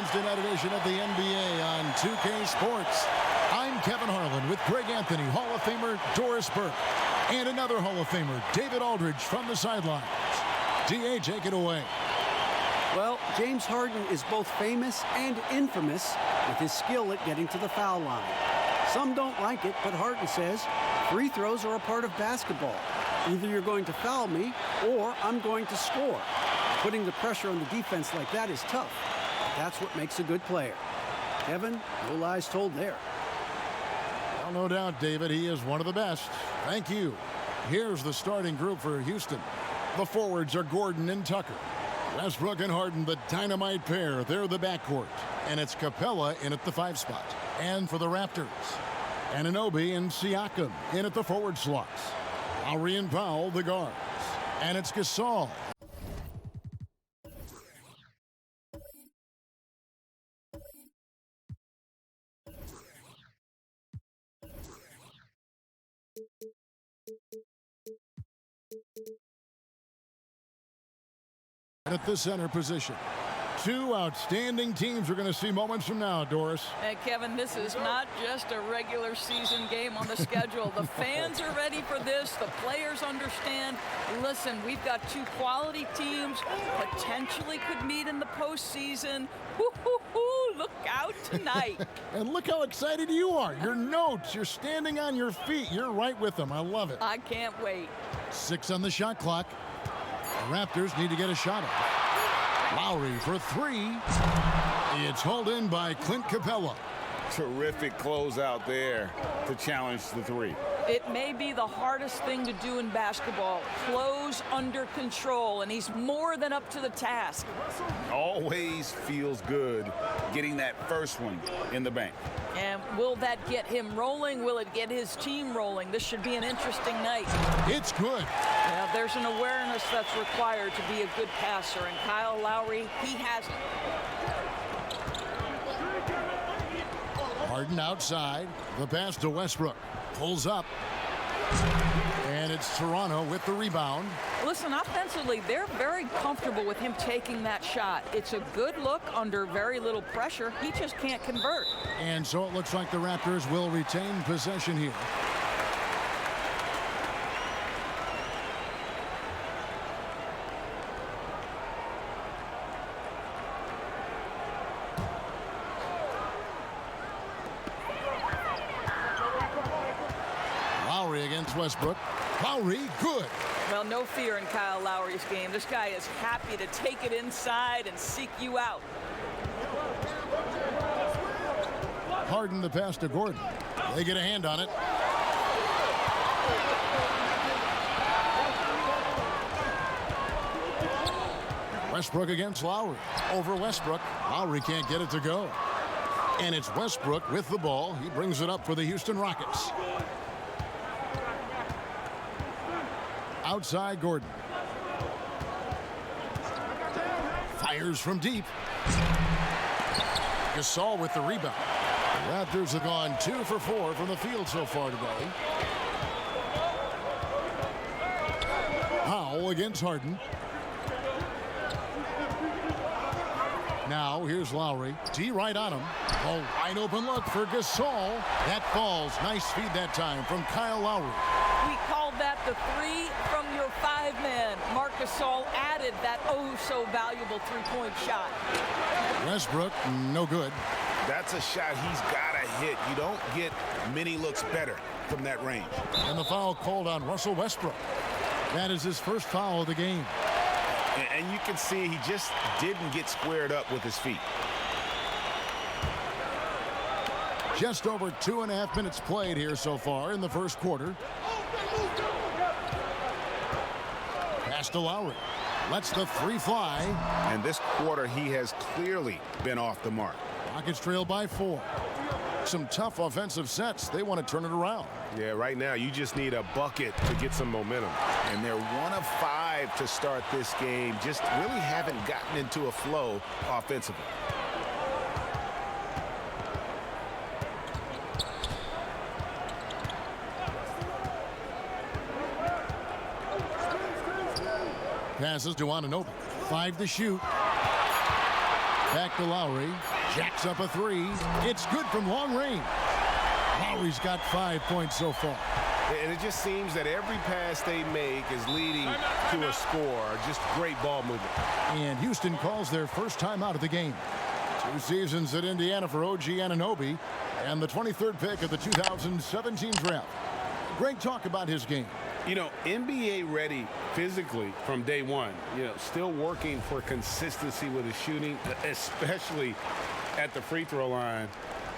Thursday night edition of the NBA on 2K Sports. I'm Kevin Harlan with Greg Anthony, Hall of Famer Doris Burke, and another Hall of Famer, David Aldridge, from the sidelines. DA, take it away. Well, James Harden is both famous and infamous with his skill at getting to the foul line. Some don't like it, but Harden says free throws are a part of basketball. Either you're going to foul me or I'm going to score. Putting the pressure on the defense like that is tough. That's what makes a good player. Kevin, no lies told there. Well, no doubt, David, he is one of the best. Thank you. Here's the starting group for Houston. The forwards are Gordon and Tucker. Westbrook and Harden, the dynamite pair. They're the backcourt. And it's Capela in at the 5 spot. And for the Raptors, Anunoby and Siakam in at the forward slots. Lowry and Powell, the guards. And it's Gasol. At the center position. Two outstanding teams we're going to see moments from now, Doris. Hey, Kevin, this is not just a regular season game on the schedule. The fans are ready for this. The players understand. Listen, we've got two quality teams, potentially could meet in the postseason. Woo-hoo-hoo, look out tonight. And look how excited you are. Your notes, you're standing on your feet. You're right with them. I love it. I can't wait. 6 on the shot clock. The Raptors need to get a shot up. Lowry for 3. It's hauled in by Clint Capela. Terrific closeout there to challenge the 3. It may be the hardest thing to do in basketball. Close under control, and he's more than up to the task. Always feels good getting that first one in the bank. And will that get him rolling? Will it get his team rolling? This should be an interesting night. It's good. Yeah, there's an awareness that's required to be a good passer, and Kyle Lowry, he has it. Harden outside. The pass to Westbrook. Pulls up. And it's Toronto with the rebound. Listen, offensively, they're very comfortable with him taking that shot. It's a good look under very little pressure. He just can't convert. And so it looks like the Raptors will retain possession here. Lowry against Westbrook. Lowry, good. Well, no fear in Kyle Lowry's game. This guy is happy to take it inside and seek you out. Harden the pass to Gordon. They get a hand on it. Westbrook against Lowry. Over Westbrook. Lowry can't get it to go. And it's Westbrook with the ball. He brings it up for the Houston Rockets. Outside Gordon. Fires from deep. Gasol with the rebound. The Raptors have gone 2 for 4 from the field so far today. Powell against Harden. Now here's Lowry. D right on him. A wide open look for Gasol. That falls. Nice feed that time from Kyle Lowry. We called that the 3 from your 5-man. Marc Gasol added that oh-so-valuable three-point shot. Westbrook, no good. That's a shot he's got to hit. You don't get many looks better from that range. And the foul called on Russell Westbrook. That is his first foul of the game. And you can see he just didn't get squared up with his feet. Just over 2.5 minutes played here so far in the first quarter. Pass to Lowry. Lets the 3 fly. And this quarter, he has clearly been off the mark. Rockets trail by 4. Some tough offensive sets. They want to turn it around. Yeah, right now you just need a bucket to get some momentum. And they're 1 of 5 to start this game. Just really haven't gotten into a flow offensively. Passes to Anunoby. 5 to shoot. Back to Lowry. Jacks up a three. It's good from long range. Lowry's got 5 points so far. And it just seems that every pass they make is leading to a score. Just great ball movement. And Houston calls their first time out of the game. 2 seasons at Indiana for OG Anunoby, and the 23rd pick of the 2017 draft. Great talk about his game. You know, NBA ready physically from day one. You know, still working for consistency with his shooting, especially at the free throw line.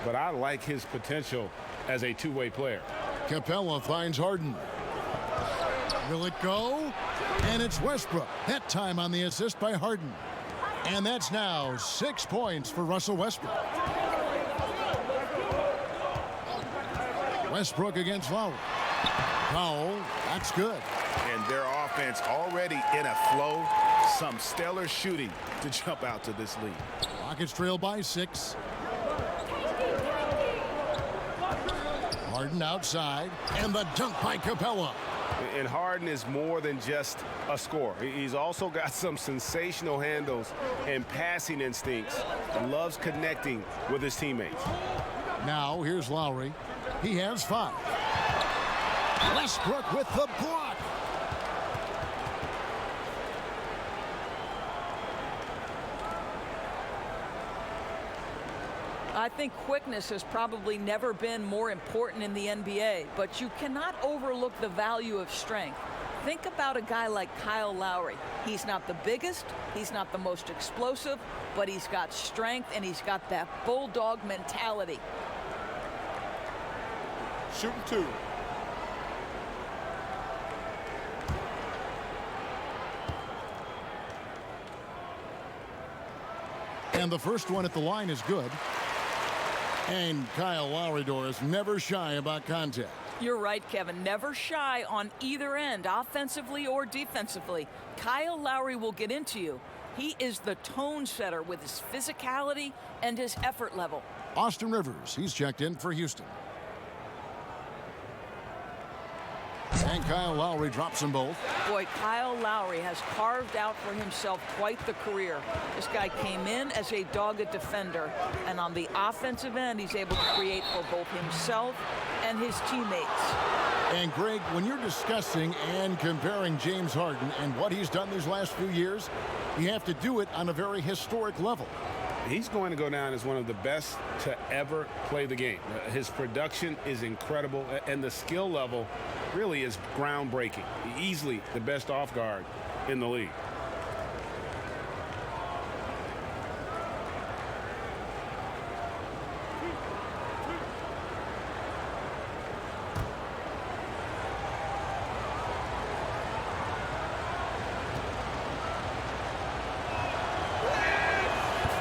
But I like his potential as a two-way player. Capela finds Harden. Will it go? And it's Westbrook. That time on the assist by Harden. And that's now 6 points for Russell Westbrook. Westbrook against Lowry. Foul. That's good. And their offense already in a flow. Some stellar shooting to jump out to this lead. Rockets trail by 6. Harden outside. And the dunk by Capela. And Harden is more than just a scorer. He's also got some sensational handles and passing instincts. Loves connecting with his teammates. Now here's Lowry. He has 5. Westbrook with the block. I think quickness has probably never been more important in the NBA, but you cannot overlook the value of strength. Think about a guy like Kyle Lowry. He's not the biggest, he's not the most explosive, but he's got strength and he's got that bulldog mentality. Shooting 2. And the first one at the line is good. And Kyle Lowry, Doris, never shy about contact. You're right, Kevin. Never shy on either end, offensively or defensively. Kyle Lowry will get into you. He is the tone setter with his physicality and his effort level. Austin Rivers, he's checked in for Houston. And Kyle Lowry drops them both. Boy, Kyle Lowry has carved out for himself quite the career. This guy came in as a dogged defender, and on the offensive end, he's able to create for both himself and his teammates. And Greg, when you're discussing and comparing James Harden and what he's done these last few years, you have to do it on a very historic level. He's going to go down as one of the best to ever play the game. His production is incredible, and the skill level really is groundbreaking. Easily the best off guard in the league.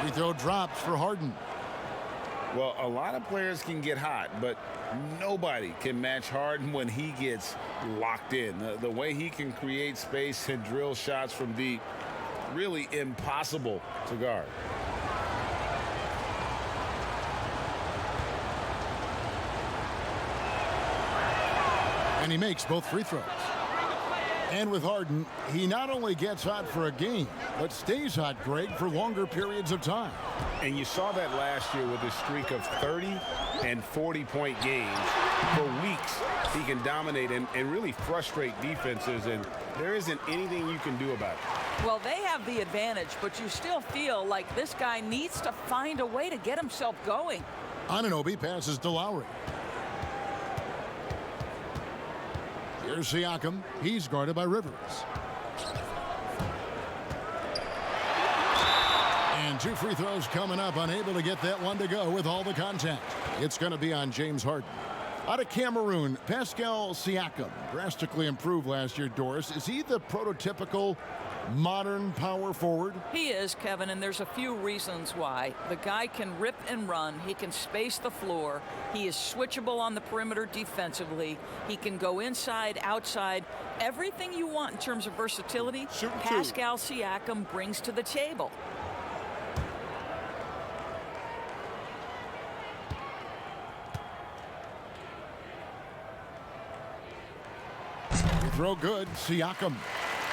Free throw drops for Harden. Well, a lot of players can get hot, but nobody can match Harden when he gets locked in. The way he can create space and drill shots from deep, really impossible to guard. And he makes both free throws. And with Harden, he not only gets hot for a game, but stays hot, Greg, for longer periods of time. And you saw that last year with a streak of 30 and 40-point games. For weeks, he can dominate and really frustrate defenses, and there isn't anything you can do about it. Well, they have the advantage, but you still feel like this guy needs to find a way to get himself going. Anunoby passes to Lowry. Here's Siakam. He's guarded by Rivers. And 2 free throws coming up. Unable to get that one to go with all the contact. It's going to be on James Harden. Out of Cameroon, Pascal Siakam drastically improved last year, Doris. Is he the prototypical modern power forward? He is, Kevin, and there's a few reasons why. The guy can rip and run. He can space the floor. He is switchable on the perimeter defensively. He can go inside, outside. Everything you want in terms of versatility, Pascal Siakam brings to the table. Throw good, Siakam.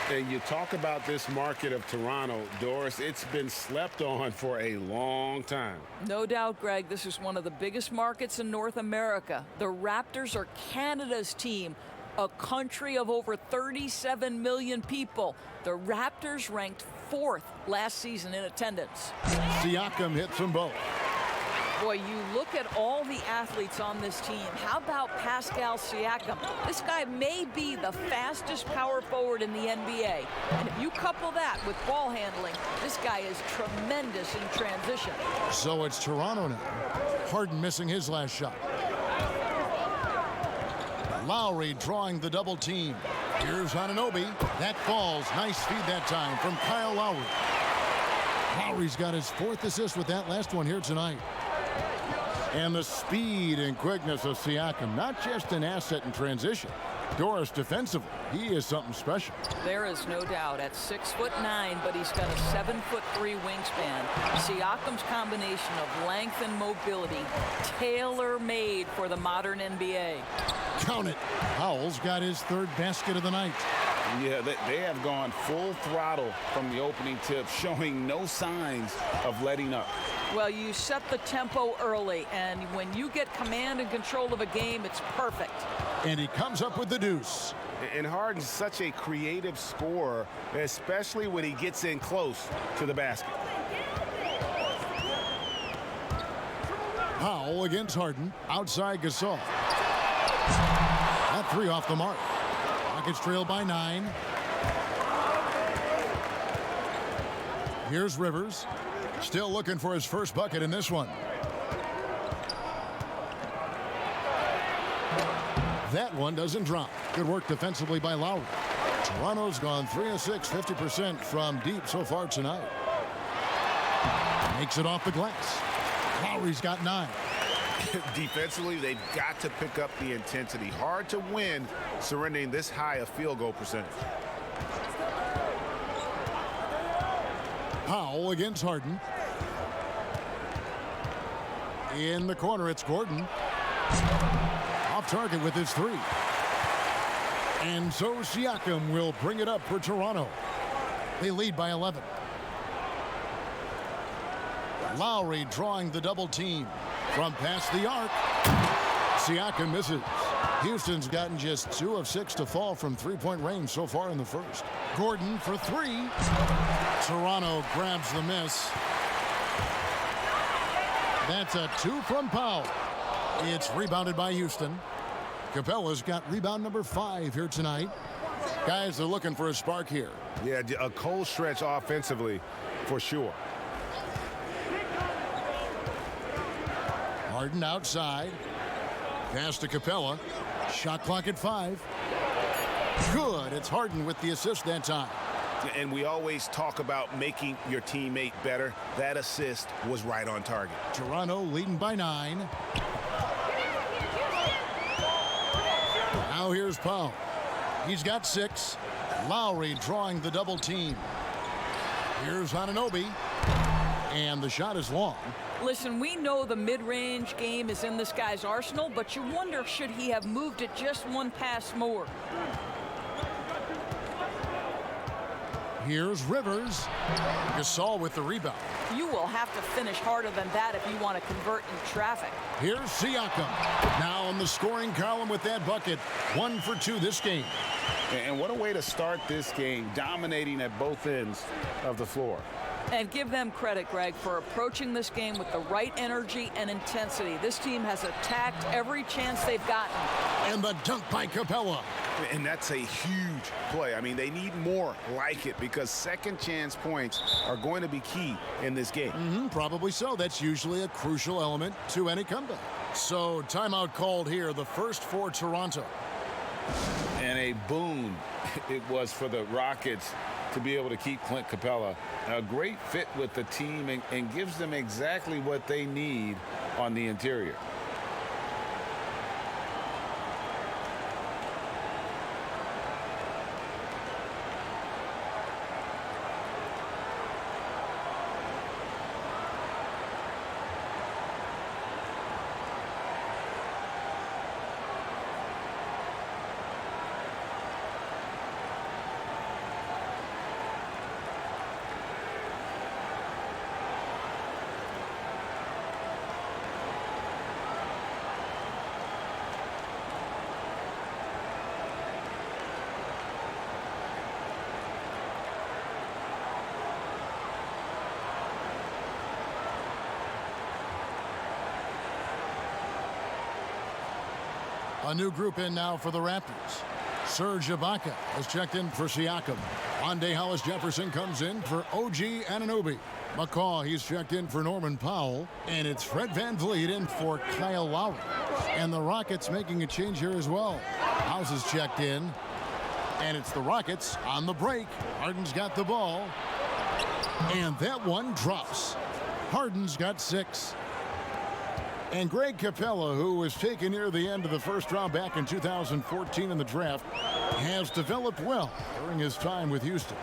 And you talk about this market of Toronto, Doris, it's been slept on for a long time. No doubt, Greg, this is one of the biggest markets in North America. The Raptors are Canada's team, a country of over 37 million people. The Raptors ranked 4th last season in attendance. Siakam hits them both. Boy, you look at all the athletes on this team. How about Pascal Siakam? This guy may be the fastest power forward in the NBA. And if you couple that with ball handling, this guy is tremendous in transition. So it's Toronto now. Harden missing his last shot. Lowry drawing the double team. Here's Anunoby. That falls. Nice feed that time from Kyle Lowry. Lowry's got his 4th assist with that last one here tonight. And the speed and quickness of Siakam, not just an asset in transition. Doris, defensively, he is something special. There is no doubt. At 6'9", but he's got a 7'3" wingspan. Siakam's combination of length and mobility, tailor-made for the modern NBA. Count it. Powell's got his 3rd basket of the night. Yeah, they have gone full throttle from the opening tip, showing no signs of letting up. Well, you set the tempo early, and when you get command and control of a game, it's perfect. And he comes up with the deuce. And Harden's such a creative scorer, especially when he gets in close to the basket. Powell against Harden. Outside Gasol. That 3 off the mark. Rockets trail by 9. Here's Rivers. Still looking for his first bucket in this one. That one doesn't drop. Good work defensively by Lowry. Toronto's gone 3 of 6, 50% from deep so far tonight. Makes it off the glass. Lowry's got 9. Defensively, they've got to pick up the intensity. Hard to win surrendering this high a field goal percentage. Powell against Harden. In the corner, it's Gordon. Off target with his 3. And so Siakam will bring it up for Toronto. They lead by 11. Lowry drawing the double team from past the arc. Siakam misses. Houston's gotten just 2 of 6 to fall from 3-point range so far in the first. Gordon for 3. Toronto grabs the miss. That's a 2 from Powell. It's rebounded by Houston. Capela's got rebound number 5 here tonight. Guys are looking for a spark here. Yeah, a cold stretch offensively for sure. Harden outside. Pass to Capela. Shot clock at 5. Good. It's Harden with the assist that time. And we always talk about making your teammate better. That assist was right on target. Toronto leading by 9. Now here's Powell. He's got 6. Lowry drawing the double team. Here's Anunoby. And the shot is long. Listen, we know the mid-range game is in this guy's arsenal, but you wonder, should he have moved it just 1 pass more? Here's Rivers. Gasol with the rebound. You will have to finish harder than that if you want to convert in traffic. Here's Siakam. Now in the scoring column with that bucket. 1 for 2 this game. And what a way to start this game, dominating at both ends of the floor. And give them credit, Greg, for approaching this game with the right energy and intensity. This team has attacked every chance they've gotten. And the dunk by Capela. And that's a huge play. I mean, they need more like it because second chance points are going to be key in this game. Probably so. That's usually a crucial element to any comeback. So timeout called here, the first for Toronto. And a boon it was for the Rockets to be able to keep Clint Capela. A great fit with the team and gives them exactly what they need on the interior. A new group in now for the Raptors. Serge Ibaka has checked in for Siakam. Wande Hollis-Jefferson comes in for OG Anunoby. McCaw, he's checked in for Norman Powell. And it's Fred VanVleet in for Kyle Lowry. And the Rockets making a change here as well. House is checked in. And it's the Rockets on the break. Harden's got the ball. And that one drops. Harden's got 6. And Clint Capela, who was taken near the end of the first round back in 2014 in the draft, has developed well during his time with Houston.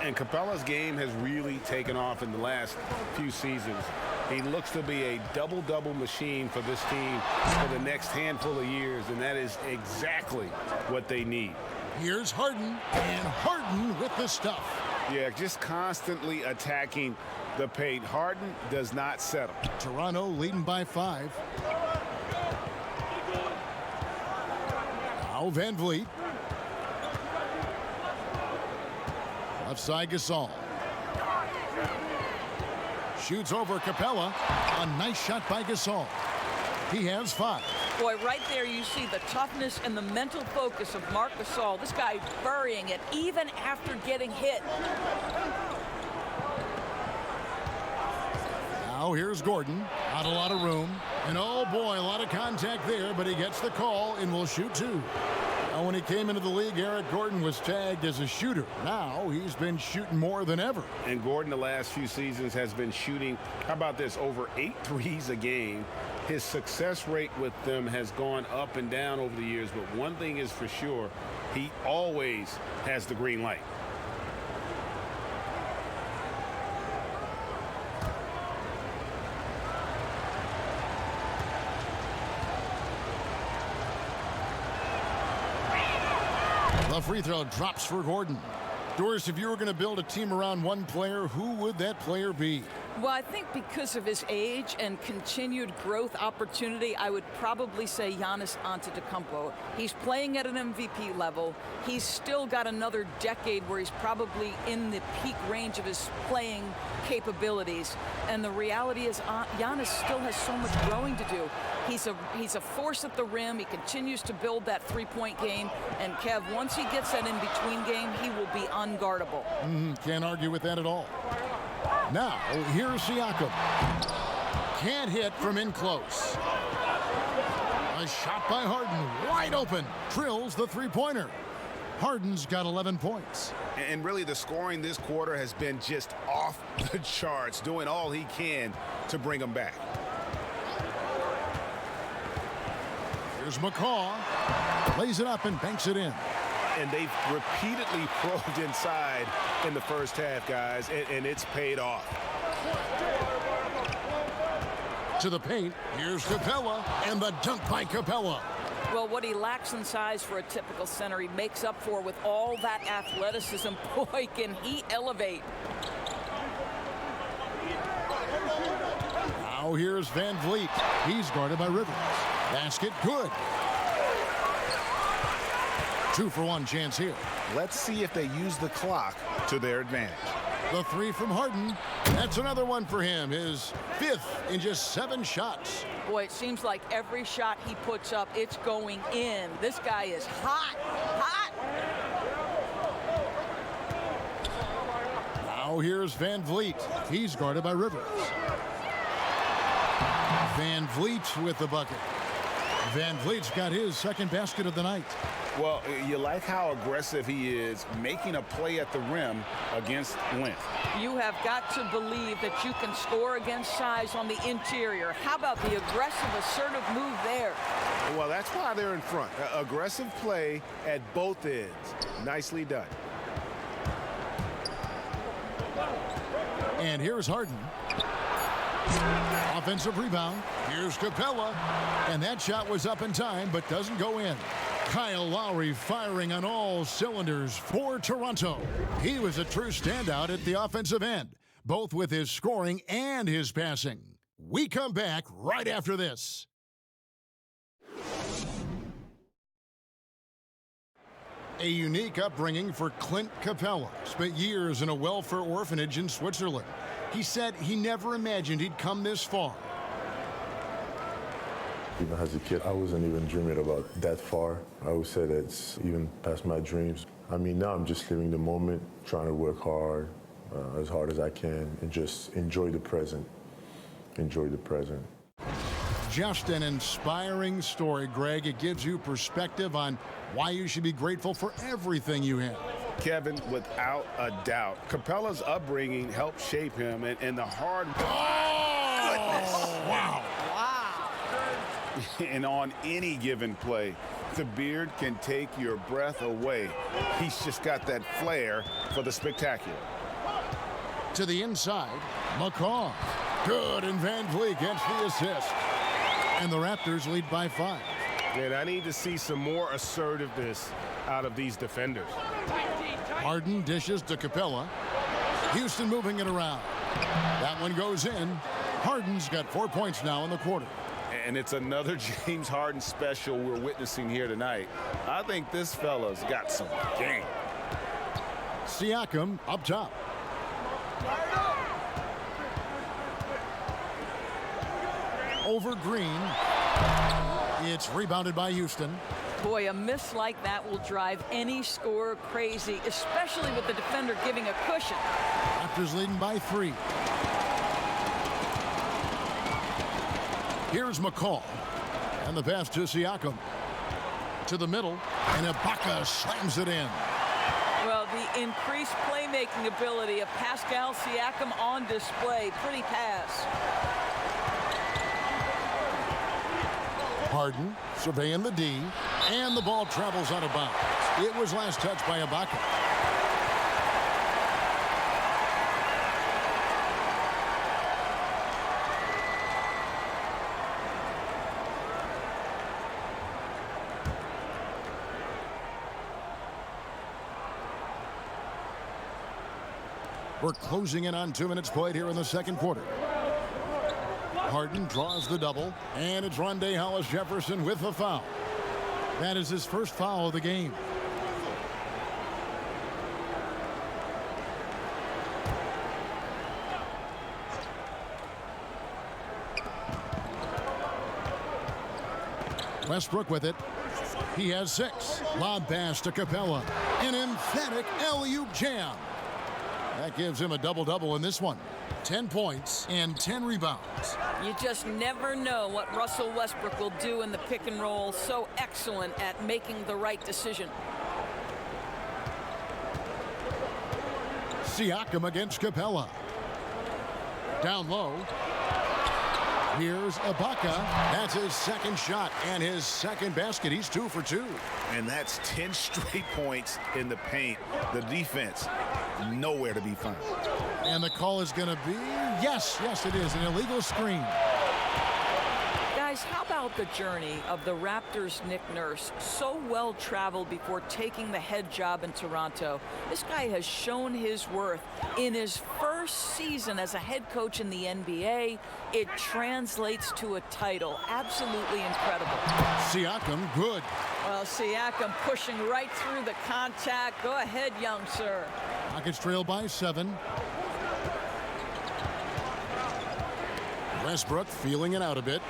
And Capela's game has really taken off in the last few seasons. He looks to be a double-double machine for this team for the next handful of years, and that is exactly what they need. Here's Harden, and Harden with the stuff. Yeah, just constantly attacking the paint. Harden does not settle. Toronto leading by 5. Now VanVleet. Left side Gasol. Shoots over Capela. A nice shot by Gasol. He has 5. Boy, right there you see the toughness and the mental focus of Marc Gasol. This guy burying it even after getting hit. Now here's Gordon. Not a lot of room. And oh boy, a lot of contact there, but he gets the call and will shoot 2. Now when he came into the league, Eric Gordon was tagged as a shooter. Now he's been shooting more than ever. And Gordon the last few seasons has been shooting, how about this, over 8 threes a game. His success rate with them has gone up and down over the years, but one thing is for sure, he always has the green light. The free throw drops for Gordon. Doris, if you were going to build a team around one player, who would that player be? Well, I think because of his age and continued growth opportunity, I would probably say Giannis Antetokounmpo. He's playing at an MVP level. He's still got another decade where he's probably in the peak range of his playing capabilities. And the reality is Giannis still has so much growing to do. He's a force at the rim. He continues to build that three-point game. And Kev, once he gets that in-between game, he will be unguardable. Can't argue with that at all. Now, here's Siakam. Can't hit from in close. A shot by Harden, wide open. Drills the three-pointer. Harden's got 11 points. And really the scoring this quarter has been just off the charts, doing all he can to bring them back. Here's McCaw. Lays it up and banks it in. And they've repeatedly probed inside in the first half, guys, and it's paid off. To the paint, here's Capela, and the dunk by Capela. Well, what he lacks in size for a typical center, he makes up for with all that athleticism. Boy, can he elevate. Now here's VanVleet. He's guarded by Rivers. Basket good. 2-for-1 chance here. Let's see if they use the clock to their advantage. The three from Harden. That's another one for him. His 5th in just 7 shots. Boy, it seems like every shot he puts up, it's going in. This guy is hot, hot. Now here's VanVleet. He's guarded by Rivers. VanVleet with the bucket. VanVleet's got his 2nd basket of the night. Well, you like how aggressive he is, making a play at the rim against length. You have got to believe that you can score against size on the interior. How about the aggressive, assertive move there? Well, that's why they're in front. Aggressive play at both ends. Nicely done. And here's Harden. Offensive rebound. Here's Capela. And that shot was up in time, but doesn't go in. Kyle Lowry firing on all cylinders for Toronto. He was a true standout at the offensive end, both with his scoring and his passing. We come back right after this. A unique upbringing for Clint Capela. Spent years in a welfare orphanage in Switzerland. He said he never imagined he'd come this far. Even as a kid, I wasn't even dreaming about that far. I would say that's even past my dreams. I mean, now I'm just living the moment, trying to work hard as I can, and just enjoy the present. Enjoy the present. Just an inspiring story, Greg. It gives you perspective on why you should be grateful for everything you have. Kevin, without a doubt, Capela's upbringing helped shape him, and the hard work. Oh, wow. And on any given play, the beard can take your breath away. He's just got that flair for the spectacular. To the inside, McCaw. Good, and Van Vliet gets the assist. And the Raptors lead by 5. And I need to see some more assertiveness out of these defenders. Harden dishes to Capela. Houston moving it around. That one goes in. Harden's got 4 points now in the quarter. And it's another James Harden special we're witnessing here tonight. I think this fella's got some game. Siakam up top. Over Green. It's rebounded by Houston. Boy, a miss like that will drive any scorer crazy, especially with the defender giving a cushion. Raptors leading by 3. Here's McCall. And the pass to Siakam. To the middle. And Ibaka slams it in. Well, the increased playmaking ability of Pascal Siakam on display. Pretty pass. Harden surveying the D. And the ball travels out of bounds. It was last touched by Ibaka. We're closing in on 2 minutes played here in the second quarter. Harden draws the double, and it's Rondae Hollis-Jefferson with the foul. That is his first foul of the game. Westbrook with it. He has 6. Lob pass to Capela. An emphatic alley-oop jam. That gives him a double-double in this one. 10 points and 10 rebounds. You just never know what Russell Westbrook will do in the pick and roll. So excellent at making the right decision. Siakam against Capela. Down low. Here's Ibaka. That's his second shot and his second basket. He's 2 for 2. And that's 10 straight points in the paint. The defense, nowhere to be found. And the call is going to be, yes, it is, an illegal screen. Guys, how about the journey of the Raptors' Nick Nurse? So well traveled before taking the head job in Toronto. This guy has shown his worth in his first season as a head coach in the NBA. It translates to a title. Absolutely incredible. Siakam, good. Well, Siakam pushing right through the contact. Go ahead, young sir. Rockets trail by 7. Westbrook feeling it out a bit.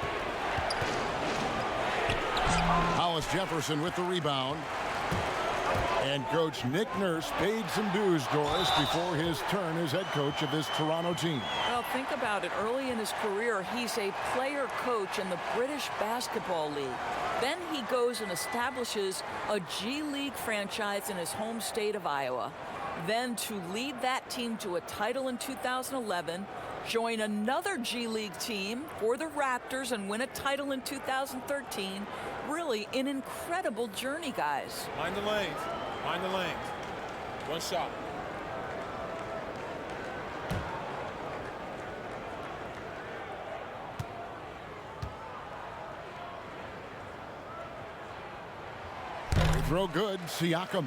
Hollis-Jefferson with the rebound. And Coach Nick Nurse paid some dues, Doris, before his turn as head coach of this Toronto team. Well, think about it. Early in his career, he's a player coach in the British Basketball League. Then he goes and establishes a G League franchise in his home state of Iowa. Then to lead that team to a title in 2011, join another G League team for the Raptors and win a title in 2013. Really an incredible journey, guys. Mind the lanes. Mind the lanes. One shot. Throw good, Siakam.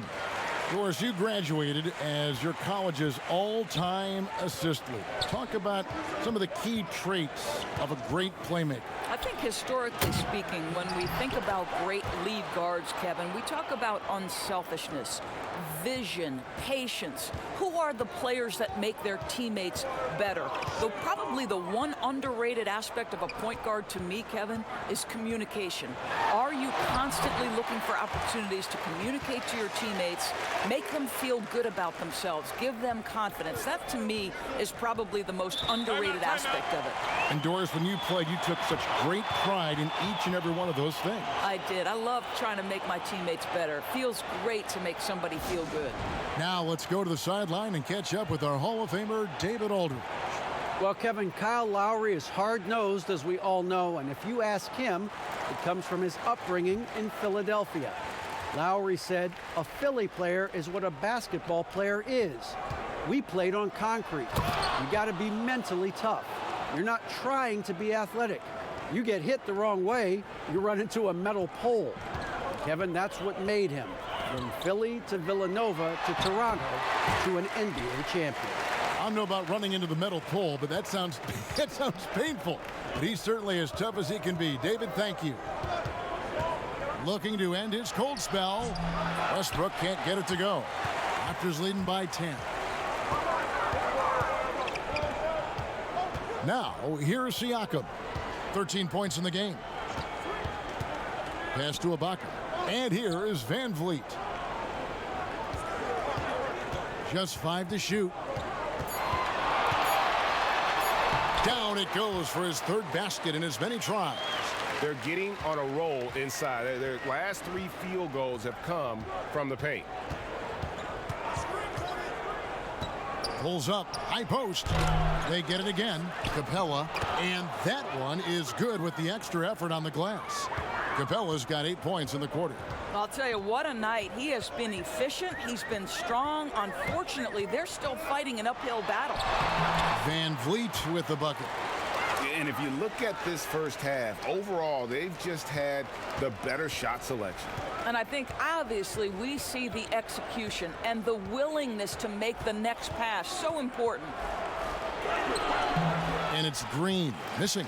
Doris, you graduated as your college's all-time assist leader. Talk about some of the key traits of a great playmaker. I think historically speaking, when we think about great lead guards, Kevin, we talk about unselfishness. vision, patience. Who are the players that make their teammates better? Though probably the one underrated aspect of a point guard to me, Kevin, is communication. Are you constantly looking for opportunities to communicate to your teammates, make them feel good about themselves, give them confidence? That, to me, is probably the most underrated aspect of it. And Doris, when you played, you took such great pride in each and every one of those things. I did. I love trying to make my teammates better. It feels great to make somebody feel good. Now let's go to the sideline and catch up with our Hall of Famer, David Aldridge. Well, Kevin, Kyle Lowry is hard-nosed, as we all know, and if you ask him, it comes from his upbringing in Philadelphia. Lowry said, "A Philly player is what a basketball player is. We played on concrete. You got to be mentally tough. You're not trying to be athletic. You get hit the wrong way, you run into a metal pole." Kevin, that's what made him, from Philly to Villanova to Toronto to an NBA champion. I don't know about running into the metal pole, but that sounds painful. But he's certainly as tough as he can be. David, thank you. Looking to end his cold spell. Westbrook can't get it to go. Raptors leading by 10. Now, here's Siakam. 13 points in the game. Pass to Ibaka. And here is Van Vliet. Just 5 to shoot. Down it goes for his third basket in as many tries. They're getting on a roll inside. Their last 3 field goals have come from the paint. Pulls up, high post. They get it again. Capela, and that one is good with the extra effort on the glass. Capela's got 8 points in the quarter. I'll tell you, what a night. He has been efficient. He's been strong. Unfortunately, they're still fighting an uphill battle. Van Vliet with the bucket. And if you look at this first half, overall, they've just had the better shot selection. And I think, obviously, we see the execution and the willingness to make the next pass so important. And it's Green, missing.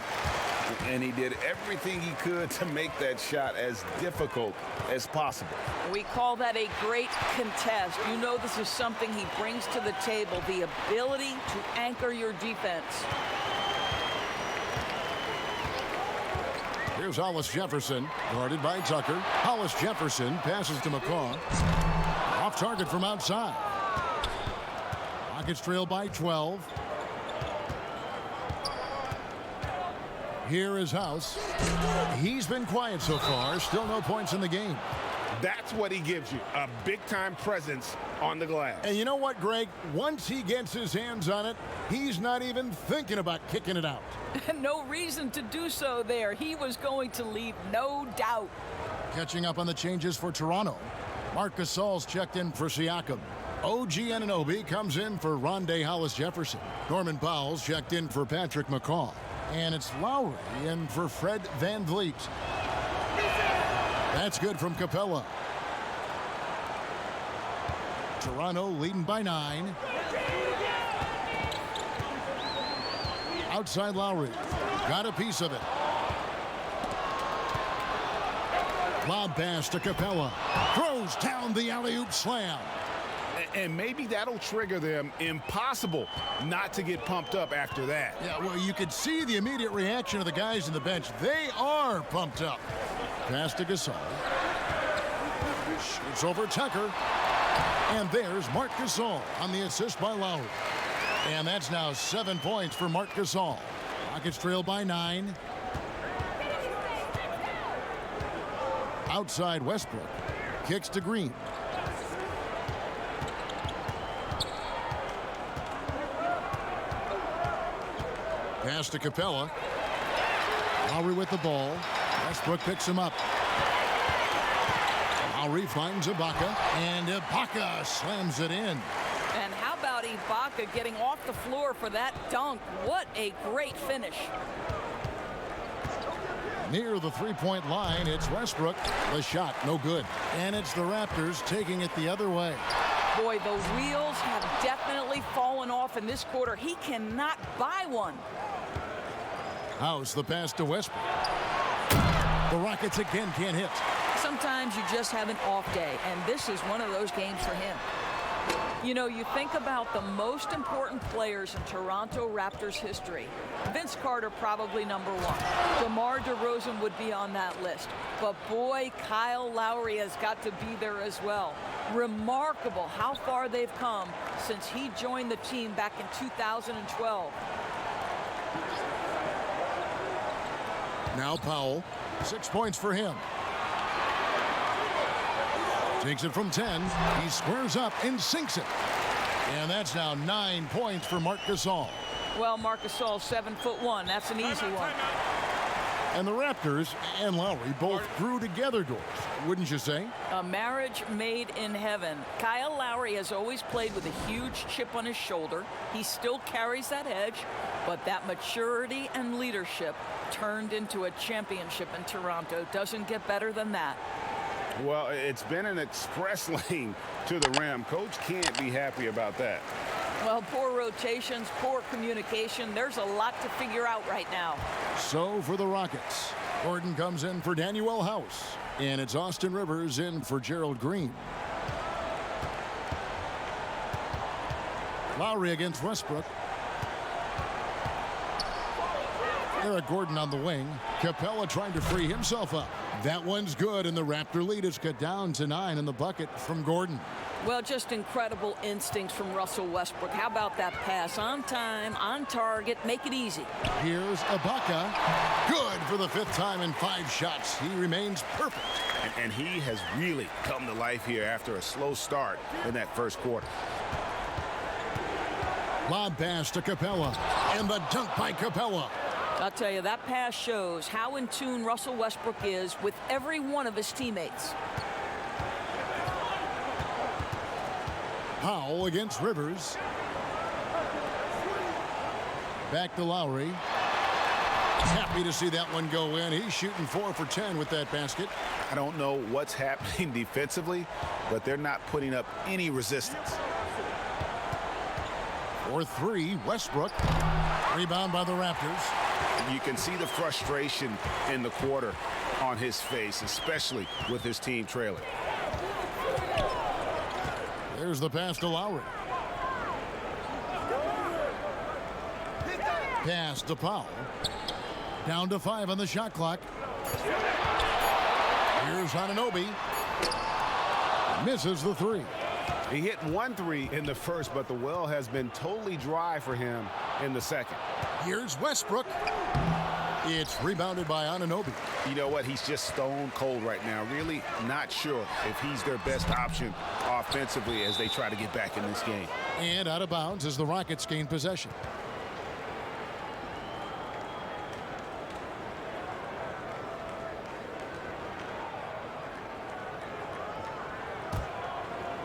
And he did everything he could to make that shot as difficult as possible. We call that a great contest. You know this is something he brings to the table, the ability to anchor your defense. Here's Hollis Jefferson, guarded by Tucker. Hollis Jefferson passes to McCaw. Off target from outside. Rockets trail by 12. Here is House. He's been quiet so far. Still no points in the game. That's what he gives you, a big-time presence on the glass. And you know what, Greg? Once he gets his hands on it, he's not even thinking about kicking it out. No reason to do so there. He was going to leave, no doubt. Catching up on the changes for Toronto. Marc Gasol's checked in for Siakam. OG Anunoby comes in for Rondé Hollis-Jefferson. Norman Powell's checked in for Patrick McCaw. And it's Lowry in for Fred Van Vliet. That's good from Capela. Toronto leading by 9. Outside Lowry. Got a piece of it. Lob pass to Capela. Throws down the alley-oop slam. And maybe that'll trigger them. Impossible not to get pumped up after that. Yeah, well, you could see the immediate reaction of the guys in the bench. They are pumped up. Pass to Gasol. Shoots over Tucker. And there's Marc Gasol on the assist by Lowry. And that's now 7 points for Marc Gasol. Rockets trail by 9. Outside Westbrook. Kicks to Green. Pass to Capela. Lowry with the ball. Westbrook picks him up. Lowry finds Ibaka, and Ibaka slams it in. And how about Ibaka getting off the floor for that dunk? What a great finish. Near the three-point line, it's Westbrook. The shot, no good. And it's the Raptors taking it the other way. Boy, the wheels have definitely fallen off in this quarter. He cannot buy one. House, the pass to Westbrook. The Rockets again can't hit. Sometimes you just have an off day, and this is one of those games for him. You know, you think about the most important players in Toronto Raptors history. Vince Carter probably #1. DeMar DeRozan would be on that list. But boy, Kyle Lowry has got to be there as well. Remarkable how far they've come since he joined the team back in 2012. Now Powell, 6 points for him. Takes it from 10. He squares up and sinks it. And that's now 9 points for Marc Gasol. Well, Marc Gasol, 7'1". That's an easy one. And the Raptors and Lowry both grew together, Doris, wouldn't you say? A marriage made in heaven. Kyle Lowry has always played with a huge chip on his shoulder. He still carries that edge, but that maturity and leadership turned into a championship in Toronto. Doesn't get better than that. Well, it's been an express lane to the rim. Coach can't be happy about that. Well, poor rotations, poor communication. There's a lot to figure out right now. So for the Rockets, Gordon comes in for Danuel House, and it's Austin Rivers in for Gerald Green. Lowry against Westbrook. Eric Gordon on the wing. Capela trying to free himself up. That one's good, and the Raptor lead is cut down to 9 in the bucket from Gordon. Well, just incredible instincts from Russell Westbrook. How about that pass? On time, on target, make it easy. Here's Ibaka. Good for the 5th time in 5 shots. He remains perfect. And he has really come to life here after a slow start in that first quarter. Lob pass to Capela, and the dunk by Capela. I'll tell you, that pass shows how in tune Russell Westbrook is with every one of his teammates. Powell against Rivers. Back to Lowry. Happy to see that one go in. He's shooting 4 for 10 with that basket. I don't know what's happening defensively, but they're not putting up any resistance. For 3, Westbrook. Rebound by the Raptors. You can see the frustration in the quarter on his face, especially with his team trailing. There's the pass to Lowry. Pass to Powell. Down to 5 on the shot clock. Here's Anunoby. Misses the 3. He hit 1 3 in the first, but the well has been totally dry for him in the second. Here's Westbrook. It's rebounded by Anunoby. You know what? He's just stone cold right now. Really not sure if he's their best option offensively as they try to get back in this game. And out of bounds as the Rockets gain possession.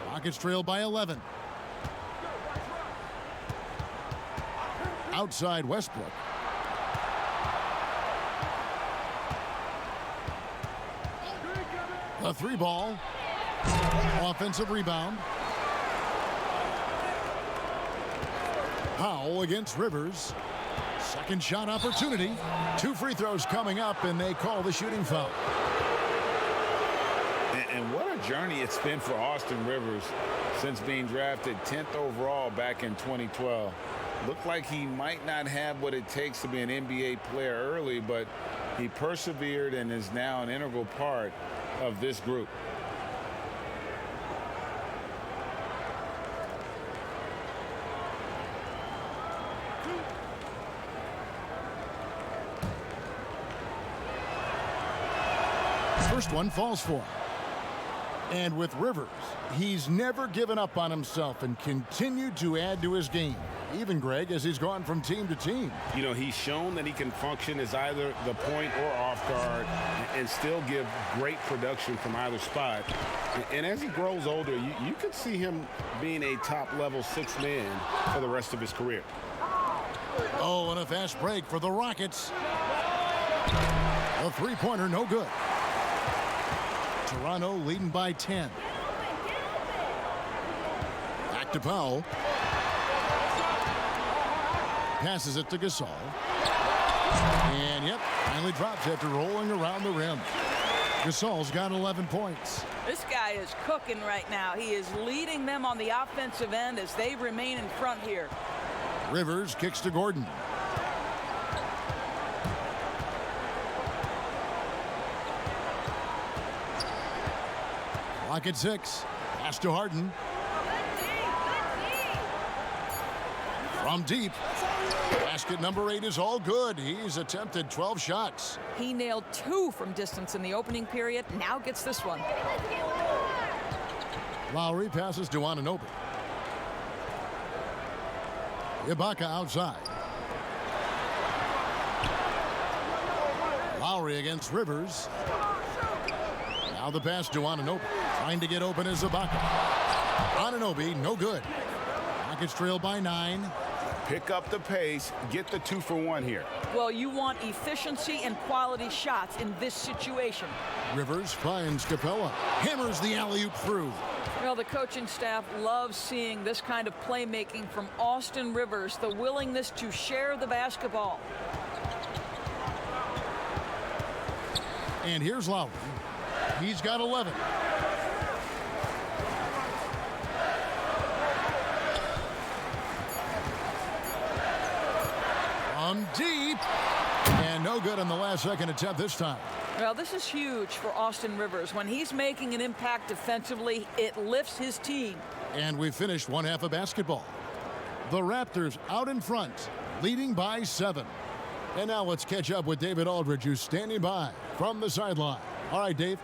Rockets trail by 11. Outside Westbrook. A 3-ball. Offensive rebound. Powell against Rivers. Second shot opportunity. 2 free throws coming up, and they call the shooting foul. And what a journey it's been for Austin Rivers since being drafted 10th overall back in 2012. Looked like he might not have what it takes to be an NBA player early, but he persevered and is now an integral part of this group. First one falls for him. And with Rivers, he's never given up on himself and continued to add to his game. Even, Greg, as he's gone from team to team. You know, he's shown that he can function as either the point or off guard and still give great production from either spot. And as he grows older, you could see him being a top-level 6th man for the rest of his career. Oh, and a fast break for the Rockets. A 3-pointer, no good. Toronto leading by 10. Back to Powell. Passes it to Gasol. And, yep, finally drops after rolling around the rim. Gasol's got 11 points. This guy is cooking right now. He is leading them on the offensive end as they remain in front here. Rivers kicks to Gordon. Clock at 6. Pass to Harden. From deep. Basket number 8 is all good. He's attempted 12 shots. He nailed 2 from distance in the opening period. Now gets this one. Lowry passes to Anunoby. Ibaka outside. Lowry against Rivers. Now the pass to Anunoby. Trying to get open is Ibaka. Anunoby, no good. Rockets trail by 9. Pick up the pace, get the 2 for 1 here. Well, you want efficiency and quality shots in this situation. Rivers finds Capela. Hammers the alley-oop through. Well, the coaching staff loves seeing this kind of playmaking from Austin Rivers, the willingness to share the basketball. And here's Lowry. He's got 11. Deep, and no good on the last second attempt this time. Well, this is huge for Austin Rivers. When he's making an impact defensively, it lifts his team. And we finished one half of basketball. The Raptors out in front, leading by 7. And now let's catch up with David Aldridge, who's standing by from the sideline. All right, Dave.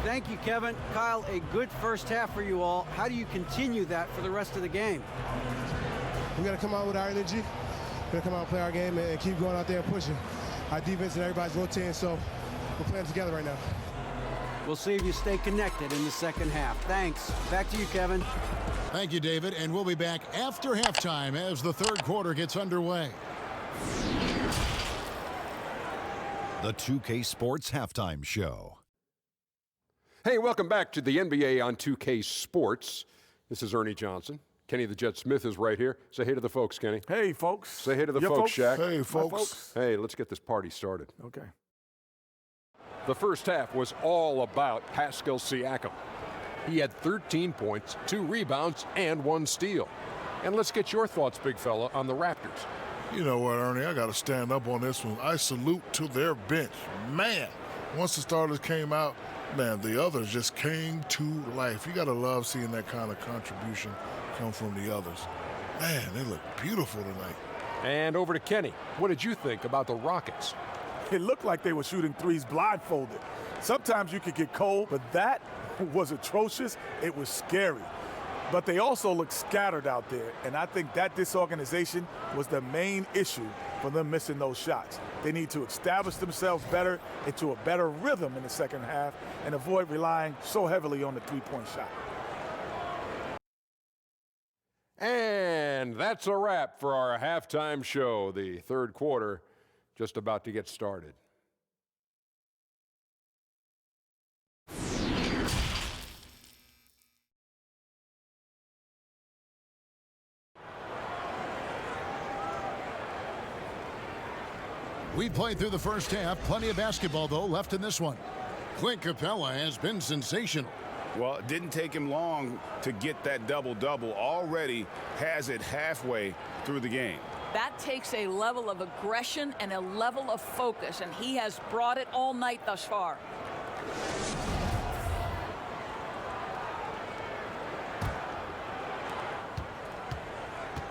Thank you, Kevin. Kyle, a good first half for you all. How do you continue that for the rest of the game? We got to come out with our energy. We got to come out and play our game and keep going out there and pushing. Our defense and everybody's rotating, so we're playing together right now. We'll see if you stay connected in the second half. Thanks. Back to you, Kevin. Thank you, David. And we'll be back after halftime as the third quarter gets underway. The 2K Sports Halftime Show. Hey, welcome back to the NBA on 2K Sports. This is Ernie Johnson. Kenny the Jet Smith is right here. Say hey to the folks, Kenny. Hey, folks. Say hey to the folks, Shaq. Hey, folks. Hey, let's get this party started. Okay. The first half was all about Pascal Siakam. He had 13 points, 2 rebounds, and 1 steal. And let's get your thoughts, big fella, on the Raptors. You know what, Ernie? I got to stand up on this one. I salute to their bench. Man, once the starters came out, man, the others just came to life. You got to love seeing that kind of contribution come from the others. Man, they look beautiful tonight. And over to Kenny. What did you think about the Rockets? It looked like they were shooting threes blindfolded. Sometimes you could get cold, but that was atrocious. It was scary. But they also looked scattered out there, and I think that disorganization was the main issue for them missing those shots. They need to establish themselves better into a better rhythm in the second half and avoid relying so heavily on the three-point shot. And that's a wrap for our halftime show. The third quarter just about to get started. We played through the first half. Plenty of basketball, though, left in this one. Clint Capela has been sensational. Well, it didn't take him long to get that double-double. Already has it halfway through the game. That takes a level of aggression and a level of focus, and he has brought it all night thus far.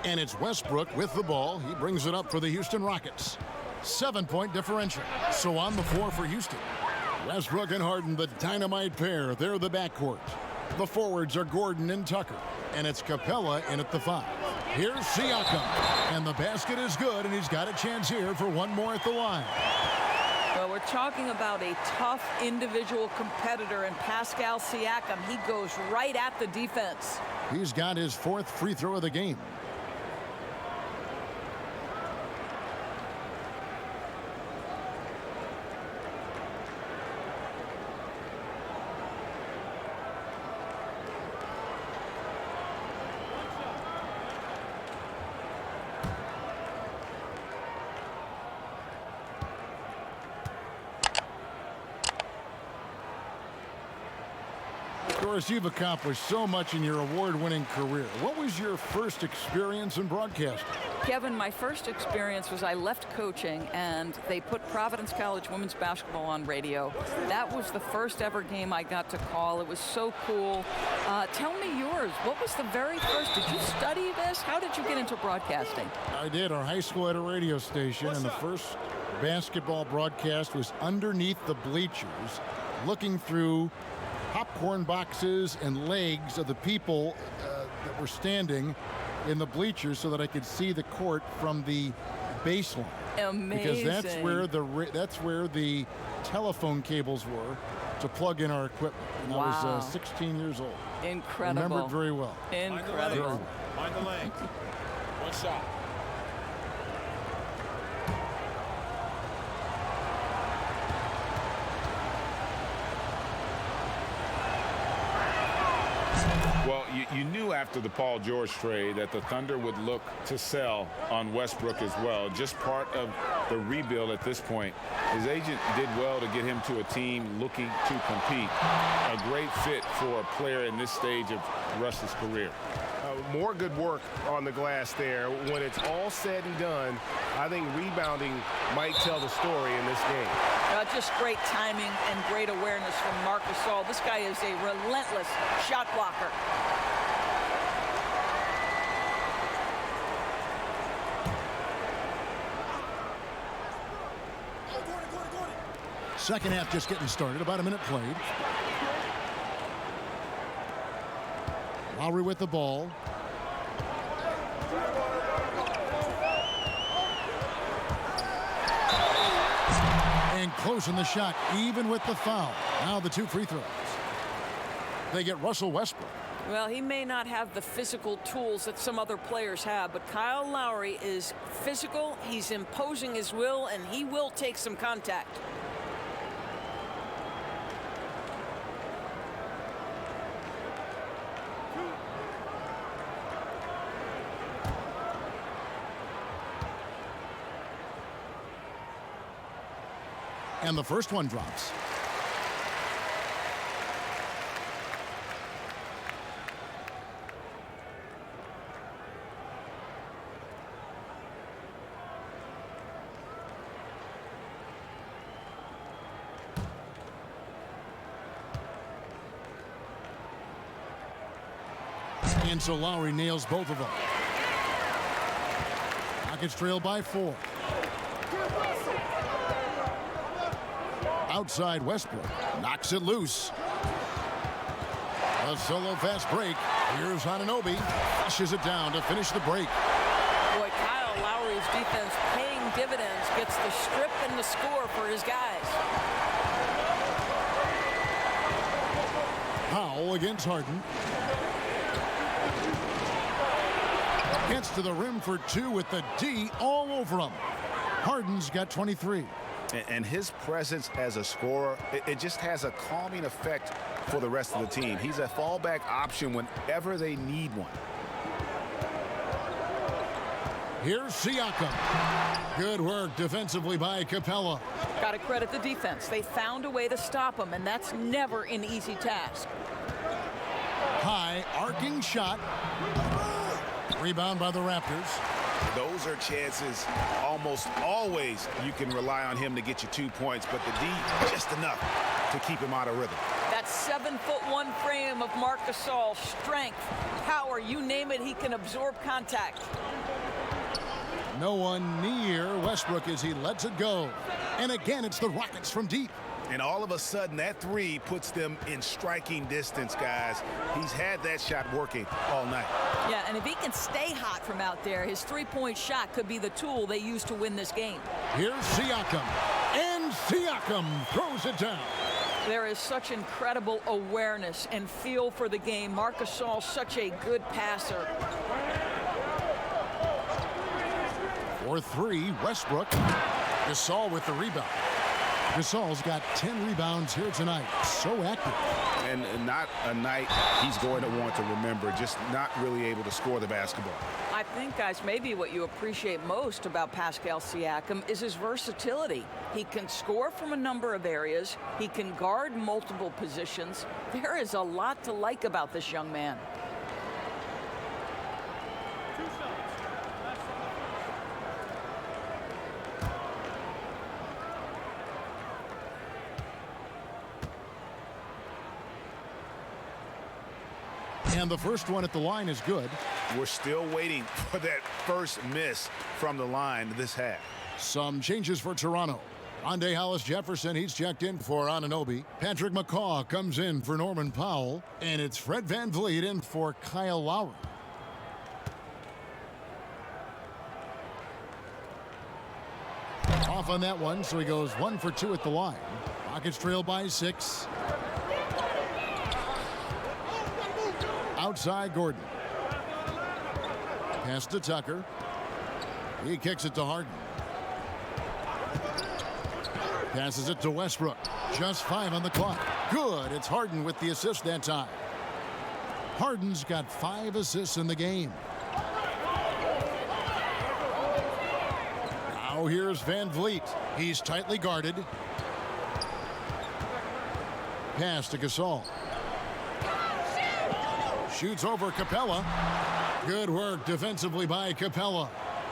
And it's Westbrook with the ball. He brings it up for the Houston Rockets. 7-point differential. So on the floor for Houston. Westbrook and Harden, the dynamite pair. They're the backcourt. The forwards are Gordon and Tucker. And it's Capela in at the 5. Here's Siakam. And the basket is good, and he's got a chance here for one more at the line. Well, we're talking about a tough individual competitor in Pascal Siakam. He goes right at the defense. He's got his 4th free throw of the game. Doris, you've accomplished so much in your award-winning career. What was your first experience in broadcasting? Kevin, my first experience was I left coaching and they put Providence College women's basketball on radio. That was the first ever game I got to call. It was so cool. Tell me yours. What was the very first? Did you study this? How did you get into broadcasting? I did. Our high school had a radio station, and the first basketball broadcast was underneath the bleachers, looking through popcorn boxes and legs of the people that were standing in the bleachers so that I could see the court from the baseline. Amazing. Because that's where the telephone cables were to plug in our equipment. And I was 16 years old. Incredible. Remember it very well. Incredible. Mind the lane. One shot. Well, you knew after the Paul George trade that the Thunder would look to sell on Westbrook as well. Just part of the rebuild at this point. His agent did well to get him to a team looking to compete. A great fit for a player in this stage of Russ's career. More good work on the glass there. When it's all said and done, I think rebounding might tell the story in this game. Just great timing and great awareness from Marc Gasol. This guy is a relentless shot blocker. Second half just getting started. About a minute played. Lowry with the ball. And closing the shot, even with the foul. Now the two free throws. They get Russell Westbrook. Well, he may not have the physical tools that some other players have, but Kyle Lowry is physical, he's imposing his will, and he will take some contact. And the first one drops. And so Lowry nails both of them. Rockets trail by 4. Outside Westbrook knocks it loose. A solo fast break. Here's Anunoby. Flushes it down to finish the break. Boy, Kyle Lowry's defense paying dividends. Gets the strip and the score for his guys. Powell against Harden. Gets to the rim for 2 with the D all over him. Harden's got 23. And his presence as a scorer, it just has a calming effect for the rest of the team. He's a fallback option whenever they need one. Here's Siakam. Good work defensively by Capela. Got to credit the defense. They found a way to stop him, and that's never an easy task. High arcing shot. Rebound by the Raptors. Those are chances almost always you can rely on him to get you 2 points, but the D just enough to keep him out of rhythm. That 7'1" frame of Marc Gasol, strength, power, you name it, he can absorb contact. No one near Westbrook as he lets it go. And again, it's the Rockets from deep. And all of a sudden, that 3 puts them in striking distance, guys. He's had that shot working all night. Yeah, and if he can stay hot from out there, his three-point shot could be the tool they use to win this game. Here's Siakam. And Siakam throws it down. There is such incredible awareness and feel for the game. Marc Gasol, such a good passer. For 3, Westbrook. Gasol with the rebound. Gasol's got 10 rebounds here tonight. So active. And not a night he's going to want to remember, just not really able to score the basketball. I think, guys, maybe what you appreciate most about Pascal Siakam is his versatility. He can score from a number of areas. He can guard multiple positions. There is a lot to like about this young man. And the first one at the line is good. We're still waiting for that first miss from the line this half. Some changes for Toronto. Rondae Hollis-Jefferson, he's checked in for Anunoby. Patrick McCaw comes in for Norman Powell. And it's Fred VanVleet in for Kyle Lowry. Off on that one, so he goes 1 for 2 at the line. Rockets trail by 6. Outside Gordon. Pass to Tucker. He kicks it to Harden. Passes it to Westbrook. Just 5 on the clock. Good. It's Harden with the assist that time. Harden's got 5 assists in the game. Now here's VanVleet. He's tightly guarded. Pass to Gasol. Shoots over Capela. Good work defensively by Capela.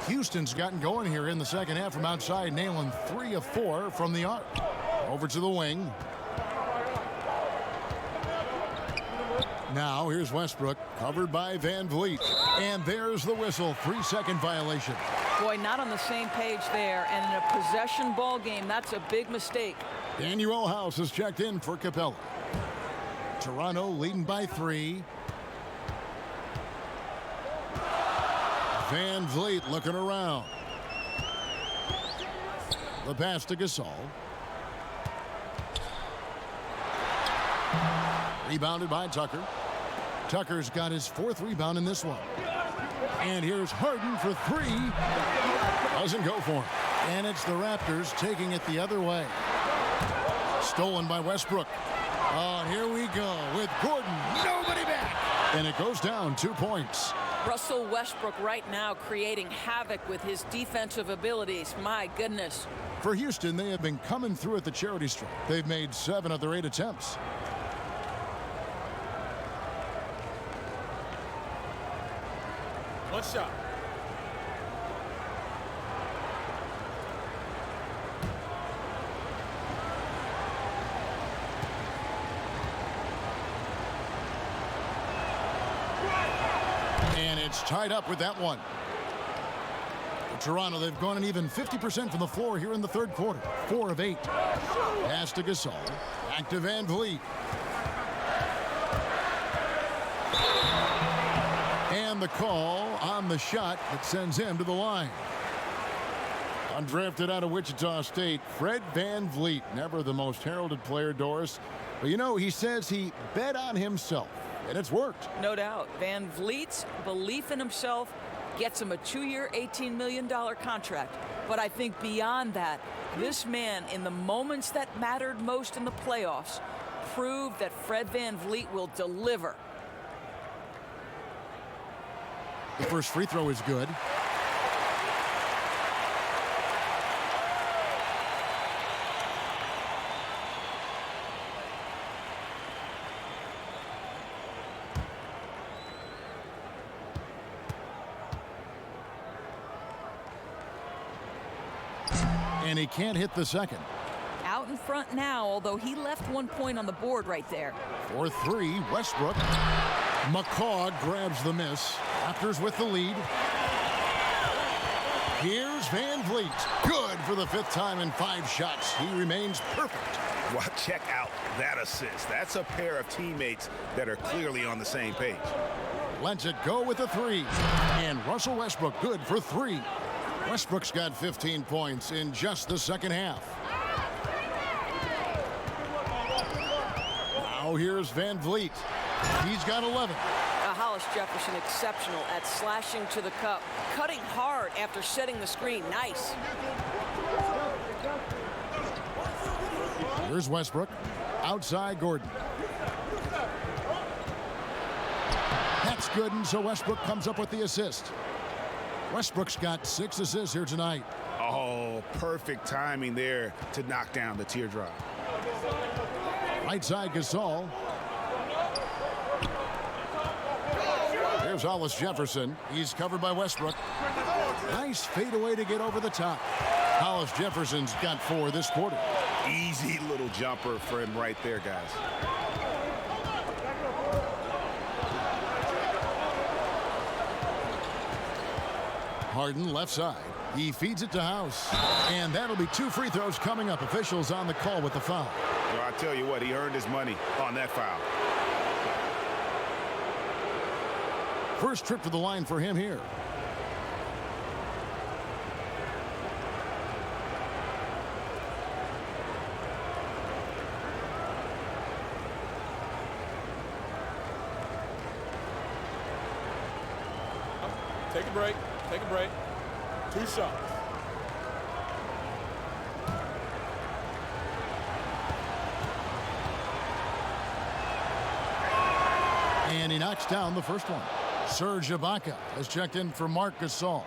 Houston's gotten going here in the second half from outside, nailing 3 of 4 from the arc. Over to the wing. Now here's Westbrook, covered by VanVleet. And there's the whistle, 3-second violation. Boy, not on the same page there. And in a possession ball game, that's a big mistake. Daniel House is checked in for Capela. Toronto leading by 3. VanVleet looking around. The pass to Gasol. Rebounded by Tucker. Tucker's got his 4th rebound in this one. And here's Harden for 3. Doesn't go for him. And it's the Raptors taking it the other way. Stolen by Westbrook. Oh, here we go with Gordon. Nobody back. And it goes down 2 points. Russell Westbrook right now creating havoc with his defensive abilities. My goodness. For Houston, they have been coming through at the charity stripe. They've made 7 of their 8 attempts. One shot. And it's tied up with that one. For Toronto, they've gone an even 50% from the floor here in the third quarter. 4 of 8. Pass to Gasol. Back to VanVleet. And the call on the shot that sends him to the line. Undrafted out of Wichita State, Fred VanVleet. Never the most heralded player, Doris. But you know, he says he bet on himself. And it's worked. No doubt. VanVleet's belief in himself gets him a 2-year, $18 million contract. But I think beyond that, this man, in the moments that mattered most in the playoffs, proved that Fred VanVleet will deliver. The first free throw is good. And he can't hit the second. Out in front now, although he left 1 point on the board right there. For 3, Westbrook. McCaw grabs the miss. Raptors with the lead. Here's VanVleet. Good for the 5th time in 5 shots. He remains perfect. Well, check out that assist. That's a pair of teammates that are clearly on the same page. Lets it go with a 3. And Russell Westbrook good for 3. Westbrook's got 15 points in just the second half. Now here's VanVleet. He's got 11. Hollis-Jefferson exceptional at slashing to the cup, cutting hard after setting the screen. Nice. Here's Westbrook. Outside Gordon. That's good, and so Westbrook comes up with the assist. Westbrook's got 6 assists here tonight. Oh, perfect timing there to knock down the teardrop. Right side, Gasol. Here's Hollis Jefferson. He's covered by Westbrook. Nice fadeaway to get over the top. Hollis Jefferson's got 4 this quarter. Easy little jumper for him right there, guys. Harden left side. He feeds it to House. And that'll be 2 free throws coming up. Officials on the call with the foul. Well, I tell you what, he earned his money on that foul. First trip to the line for him here. Take a break. Take a break. 2 shots. And he knocks down the first one. Serge Ibaka has checked in for Marc Gasol.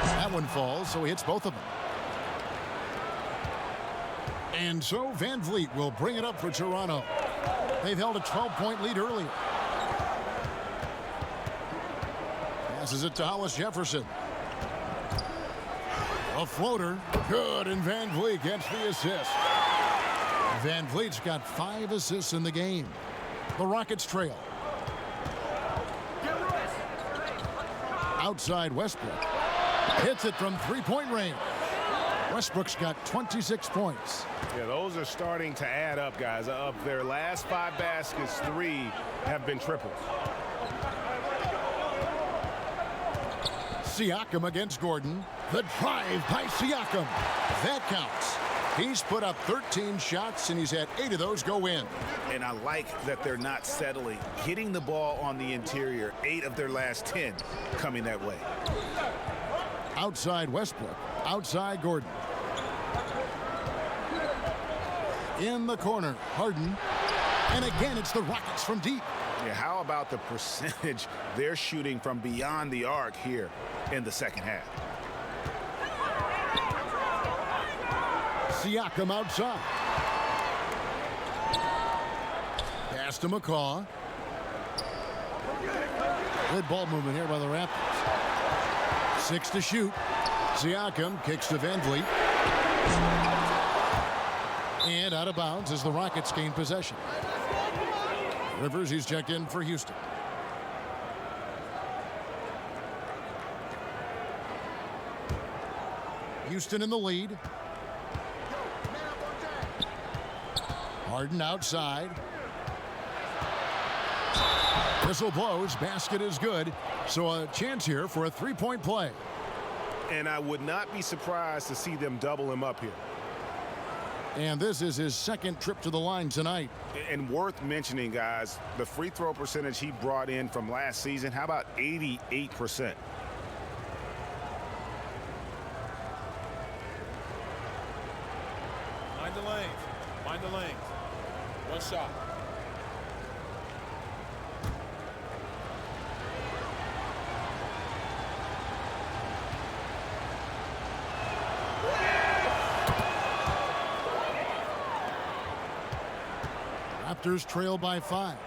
That one falls, so he hits both of them. And so Van Vliet will bring it up for Toronto. They've held a 12-point lead earlier. Passes it to Hollis Jefferson. A floater. Good, and Van Vliet gets the assist. Van Vliet's got 5 assists in the game. The Rockets trail. Outside Westbrook. Hits it from 3-point range. Westbrook's got 26 points. Yeah, those are starting to add up, guys. Of their last 5 baskets, 3 have been triples. Siakam against Gordon. The drive by Siakam. That counts. He's put up 13 shots, and he's had 8 of those go in. And I like that they're not settling. Hitting the ball on the interior, 8 of their last 10 coming that way. Outside Westbrook. Outside Gordon. In the corner, Harden. And again, it's the Rockets from deep. Yeah, how about the percentage they're shooting from beyond the arc here in the second half? Siakam outside. Pass to McCaw. Good ball movement here by the Raptors. 6 to shoot. Siakam kicks to Van Vliet. And out of bounds as the Rockets gain possession. Rivers, he's checked in for Houston. Houston in the lead. Harden outside. Whistle blows. Basket is good. So a chance here for a 3-point play. And I would not be surprised to see them double him up here. And this is his second trip to the line tonight. And worth mentioning, guys, the free throw percentage he brought in from last season, how about 88%? Mind the lanes. Mind the lanes. 1 shot. Raptors trail by 5.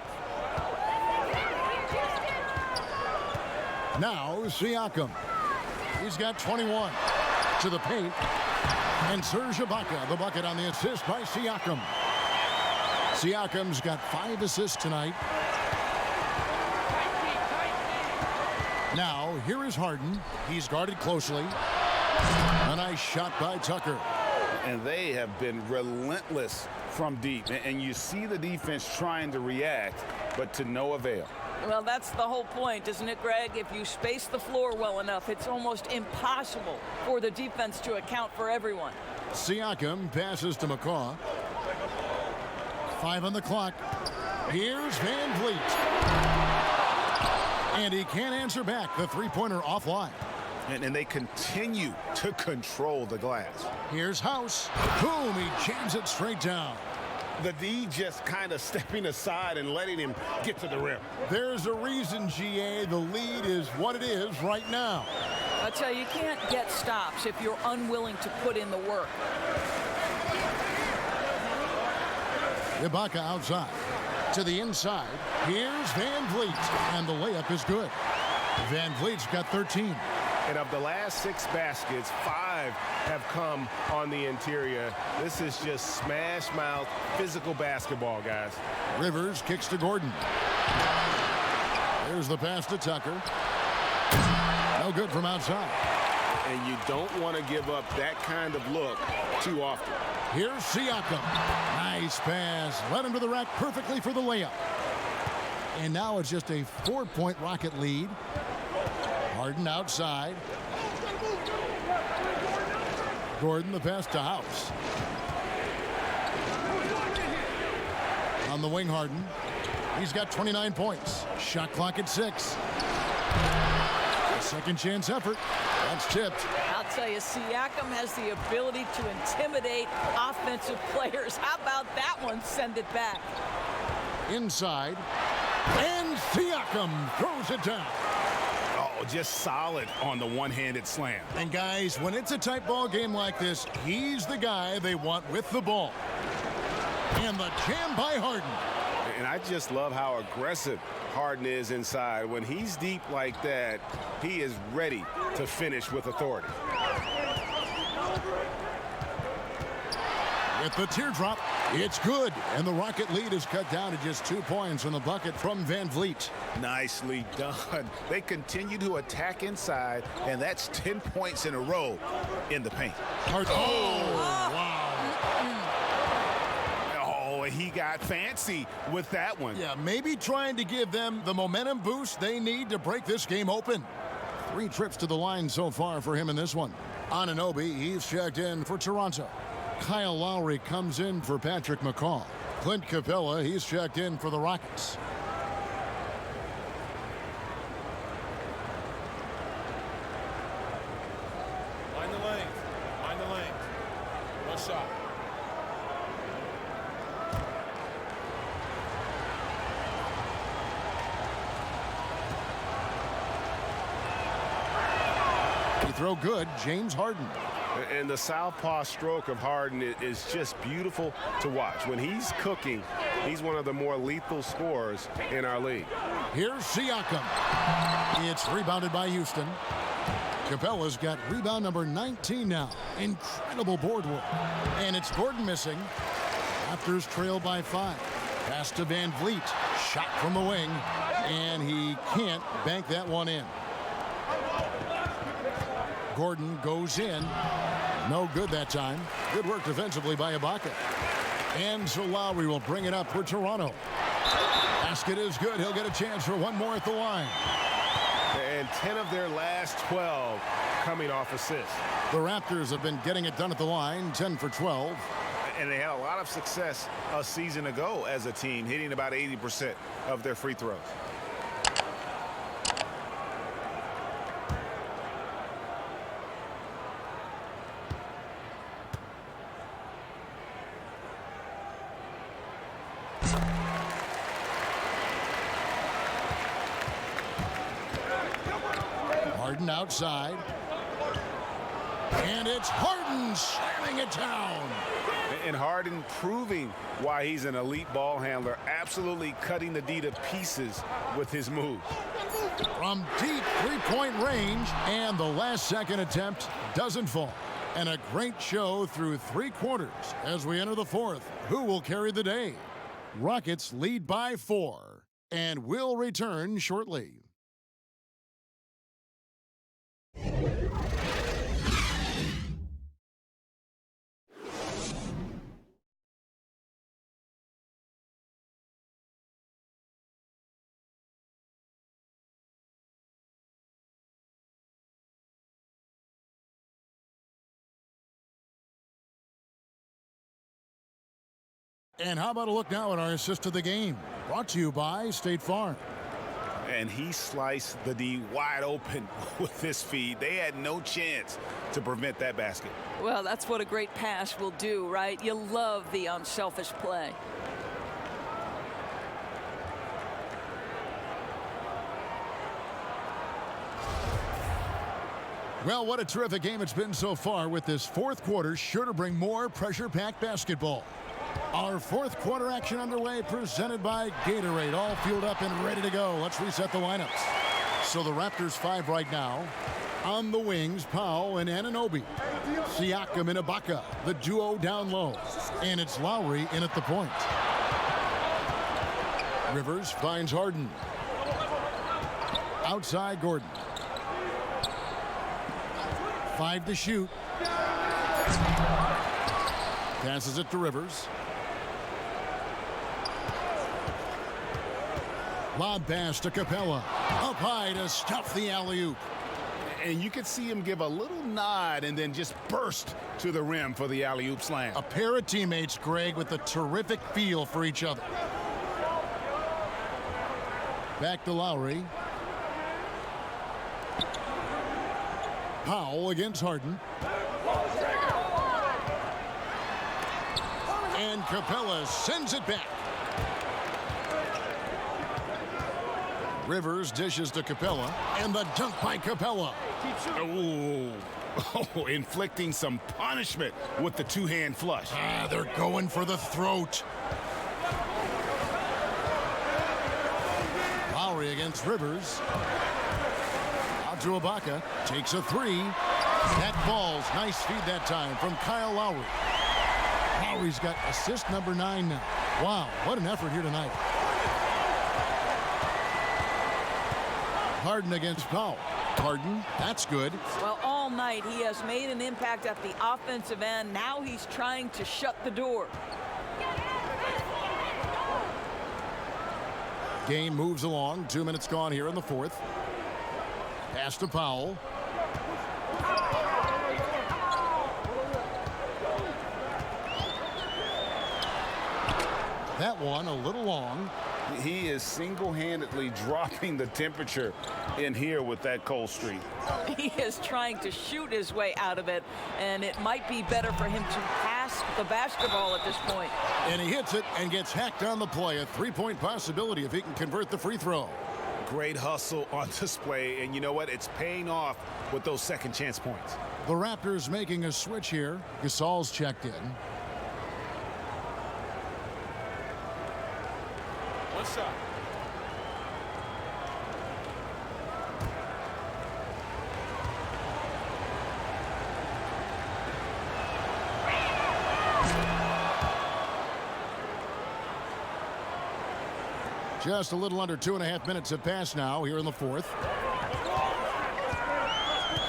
Now Siakam. He's got 21 to the paint. And Serge Ibaka, the bucket on the assist by Siakam. Siakam's got 5 assists tonight. Now here is Harden. He's guarded closely. A nice shot by Tucker. And they have been relentless from deep. And you see the defense trying to react, but to no avail. Well, that's the whole point, isn't it, Greg? If you space the floor well enough, it's almost impossible for the defense to account for everyone. Siakam passes to McCaw. 5 on the clock. Here's Van Vliet. And he can't answer back. The three-pointer offline. And they continue to control the glass. Here's House. Boom, he jams it straight down. The D just kind of stepping aside and letting him get to the rim. There's a reason, GA, the lead is what it is right now. I tell you, you can't get stops if you're unwilling to put in the work. Ibaka outside. To the inside. Here's Van Vliet. And the layup is good. Van Vliet's got 13. And of the last 6 baskets, 5 have come on the interior. This is just smash mouth, physical basketball, guys. Rivers kicks to Gordon. There's the pass to Tucker. No good from outside. And you don't want to give up that kind of look too often. Here's Siakam. Nice pass. Led him to the rack perfectly for the layup. And now it's just a 4-point Rocket lead. Harden outside. Gordon the pass to House. On the wing, Harden. He's got 29 points. Shot clock at 6. A second chance effort. That's tipped. I'll tell you, Siakam has the ability to intimidate offensive players. How about that one? Send it back. Inside. And Siakam throws it down. Oh, just solid on the one-handed slam. And guys, when it's a tight ball game like this, he's the guy they want with the ball. And the jam by Harden. And I just love how aggressive Harden is inside. When he's deep like that, he is ready to finish with authority. With the teardrop, it's good. And the Rocket lead is cut down to just 2 points on the bucket from Van Vliet. Nicely done. They continue to attack inside, and that's 10 points in a row in the paint. Wow. Oh, he got fancy with that one. Yeah, maybe trying to give them the momentum boost they need to break this game open. 3 trips to the line so far for him in this one. Anunoby, he's checked in for Toronto. Kyle Lowry comes in for Patrick McCaw. Clint Capela, he's checked in for the Rockets. Mind the lane. Mind the lane. One shot. He throw good, James Harden. And the southpaw stroke of Harden is just beautiful to watch. When he's cooking, he's one of the more lethal scorers in our league. Here's Siakam. It's rebounded by Houston. Capela's got rebound number 19 now. Incredible board work. And it's Gordon missing. Raptors trail by 5. Pass to Van Vliet. Shot from the wing. And he can't bank that one in. Gordon goes in. No good that time. Good work defensively by Ibaka. And so Lowry will bring it up for Toronto. Basket is good. He'll get a chance for one more at the line. And 10 of their last 12 coming off assists. The Raptors have been getting it done at the line, 10 for 12. And they had a lot of success a season ago as a team, hitting about 80% of their free throws. Harden outside. And it's Harden slamming it down. And Harden proving why he's an elite ball handler, absolutely cutting the D to pieces with his move. From deep three-point range, and the last second attempt doesn't fall. And a great show through 3 quarters as we enter the 4th. Who will carry the day? Rockets lead by 4 and will return shortly. And how about a look now at our assist of the game? Brought to you by State Farm. And he sliced the D wide open with this feed. They had no chance to prevent that basket. Well, that's what a great pass will do, right? You love the unselfish play. Well, what a terrific game it's been so far, with this fourth quarter sure to bring more pressure-packed basketball. Our fourth quarter action underway, presented by Gatorade, all fueled up and ready to go. Let's reset the lineups. So the Raptors 5 right now. On the wings, Powell and Anunoby. Siakam and Ibaka, the duo down low. And it's Lowry in at the point. Rivers finds Harden. Outside Gordon. 5 to shoot. Passes it to Rivers. Lob pass to Capela. Up high to stuff the alley-oop. And you could see him give a little nod and then just burst to the rim for the alley-oop slam. A pair of teammates, Greg, with a terrific feel for each other. Back to Lowry. Powell against Harden. And Capela sends it back. Rivers dishes to Capela, and the dunk by Capela. Oh, inflicting some punishment with the two-hand flush. They're going for the throat. Lowry against Rivers. Out to Ibaka. Takes a three. That falls. Nice feed that time from Kyle Lowry. Lowry's got assist number 9 now. Wow, what an effort here tonight. Harden against Powell. Harden, that's good. Well, all night he has made an impact at the offensive end. Now he's trying to shut the door. Game moves along. 2 minutes gone here in the fourth. Pass to Powell. That one a little long. He is single-handedly dropping the temperature in here with that cold streak. He is trying to shoot his way out of it, and it might be better for him to pass the basketball at this point. And he hits it and gets hacked on the play. A three-point possibility if he can convert the free throw. Great hustle on display, and you know what? It's paying off with those second chance points. The Raptors making a switch here. Gasol's checked in. What's up? Just a little under 2.5 minutes have passed now here in the fourth.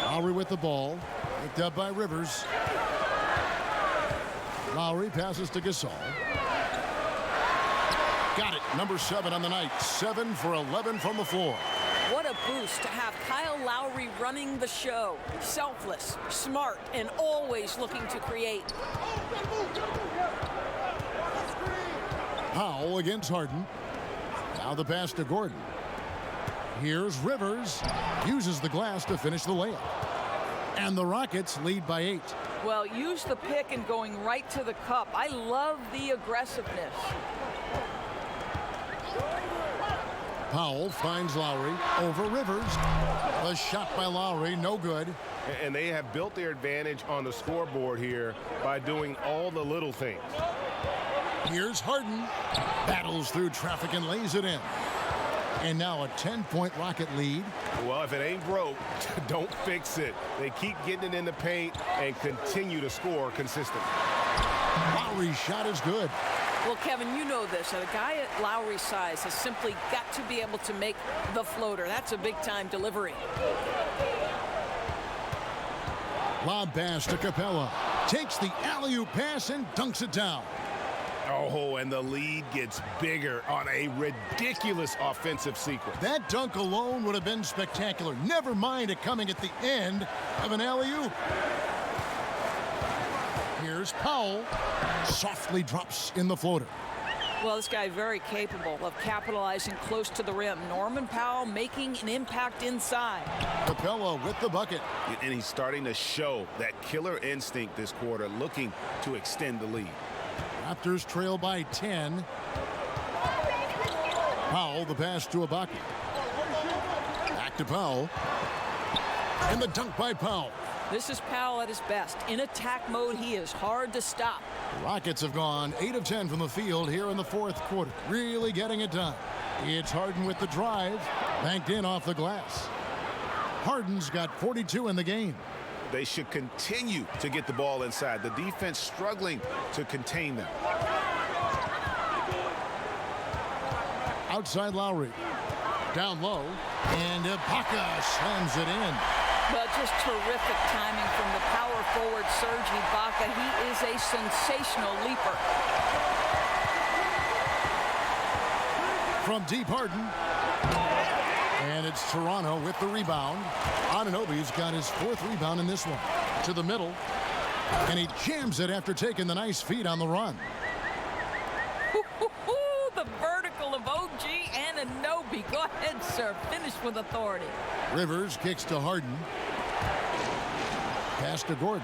Lowry with the ball. Picked up by Rivers. Lowry passes to Gasol. Got it. Number 7 on the night. 7 for 11 from the floor. What a boost to have Kyle Lowry running the show. Selfless, smart, and always looking to create. Powell against Harden. Now the pass to Gordon. Here's Rivers. Uses the glass to finish the layup. And the Rockets lead by 8. Well, use the pick and going right to the cup. I love the aggressiveness. Powell finds Lowry over Rivers. The shot by Lowry, no good. And they have built their advantage on the scoreboard here by doing all the little things. Here's Harden. Battles through traffic and lays it in. And now a 10-point Rocket lead. Well, if it ain't broke, don't fix it. They keep getting it in the paint and continue to score consistently. Lowry's shot is good. Well, Kevin, you know this. A guy at Lowry's size has simply got to be able to make the floater. That's a big-time delivery. Lob pass to Capela. Takes the alley-oop pass and dunks it down. Oh, and the lead gets bigger on a ridiculous offensive sequence. That dunk alone would have been spectacular. Never mind it coming at the end of an alley-oop. Here's Powell. Softly drops in the floater. Well, this guy very capable of capitalizing close to the rim. Norman Powell making an impact inside. Capela with the bucket. And he's starting to show that killer instinct this quarter, looking to extend the lead. Raptors trail by 10. Powell, the pass to Ibaka. Back to Powell. And the dunk by Powell. This is Powell at his best. In attack mode, he is hard to stop. The Rockets have gone 8 of 10 from the field here in the fourth quarter. Really getting it done. It's Harden with the drive. Banked in off the glass. Harden's got 42 in the game. They should continue to get the ball inside. The defense struggling to contain them. Outside Lowry. Down low. And Ibaka slams it in. Well, just terrific timing from the power forward Serge Ibaka. He is a sensational leaper. From deep, Harden. And it's Toronto with the rebound. Anunoby's got his 4th rebound in this one. To the middle. And he jams it after taking the nice feed on the run. The vertical of OG Anunoby. Go ahead, sir. Finish with authority. Rivers kicks to Harden. Pass to Gordon.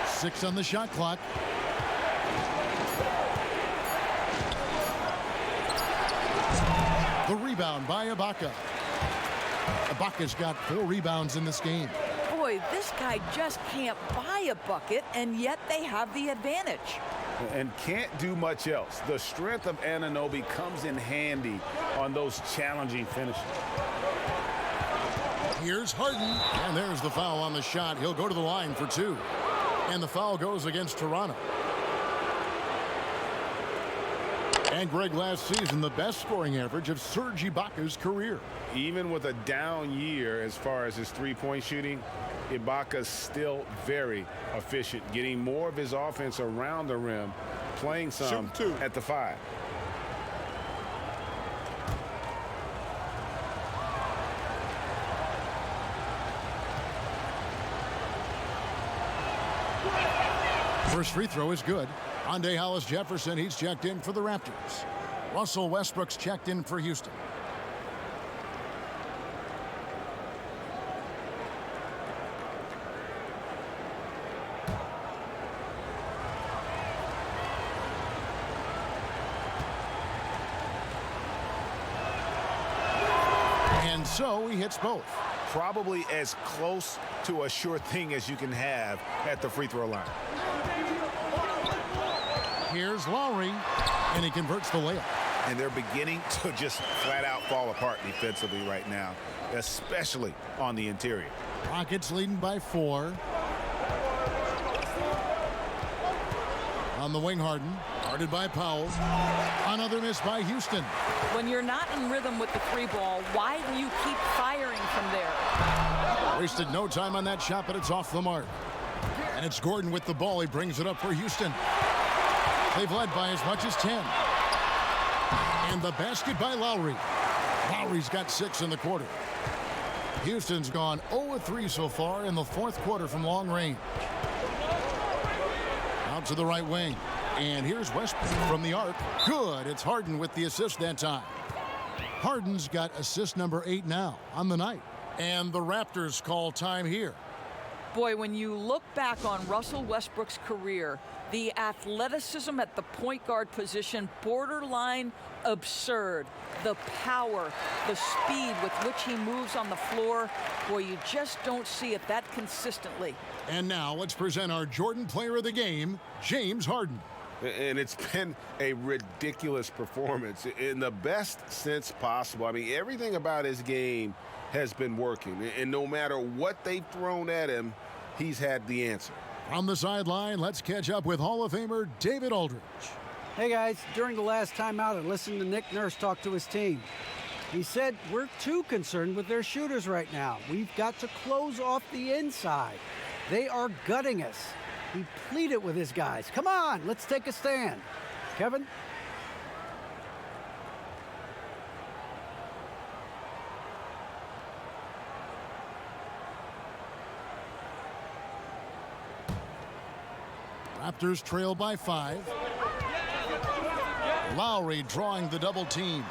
Six on the shot clock. The rebound by Ibaka. Ibaka's got 4 rebounds in this game. Boy, this guy just can't buy a bucket, and yet they have the advantage. And can't do much else. The strength of Anunoby comes in handy on those challenging finishes. Here's Harden, and there's the foul on the shot. He'll go to the line for 2. And the foul goes against Toronto. And Greg, last season, the best scoring average of Serge Ibaka's career. Even with a down year as far as his three-point shooting, Ibaka's still very efficient, getting more of his offense around the rim, playing some at the 5. First free throw is good. Andre Hollis Jefferson, he's checked in for the Raptors. Russell Westbrook's checked in for Houston. And so he hits both. Probably as close to a sure thing as you can have at the free throw line. Here's Lowry, and he converts the layup. And they're beginning to just flat out fall apart defensively right now, especially on the interior. Rockets leading by 4. On the wing, Harden. Guarded by Powell. Another miss by Houston. When you're not in rhythm with the 3 ball, why do you keep firing from there? Wasted no time on that shot, but it's off the mark. And it's Gordon with the ball. He brings it up for Houston. They've led by as much as 10. And the basket by Lowry. Lowry's got 6 in the quarter. Houston's gone 0-3 so far in the fourth quarter from long range. Out to the right wing. And here's Westbrook from the arc. Good. It's Harden with the assist that time. Harden's got assist number 8 now on the night. And the Raptors call time here. Boy, when you look back on Russell Westbrook's career, the athleticism at the point guard position, borderline absurd. The power, the speed with which he moves on the floor, boy, you just don't see it that consistently. And now let's present our Jordan Player of the Game, James Harden. And it's been a ridiculous performance in the best sense possible. I mean, everything about his game has been working. And no matter what they've thrown at him, he's had the answer. On the sideline, let's catch up with Hall of Famer David Aldridge. Hey, guys. During the last timeout, I listened to Nick Nurse talk to his team. He said, we're too concerned with their shooters right now. We've got to close off the inside. They are gutting us. He pleaded with his guys. Come on, let's take a stand. Kevin? Raptors trail by 5. Lowry drawing the double team.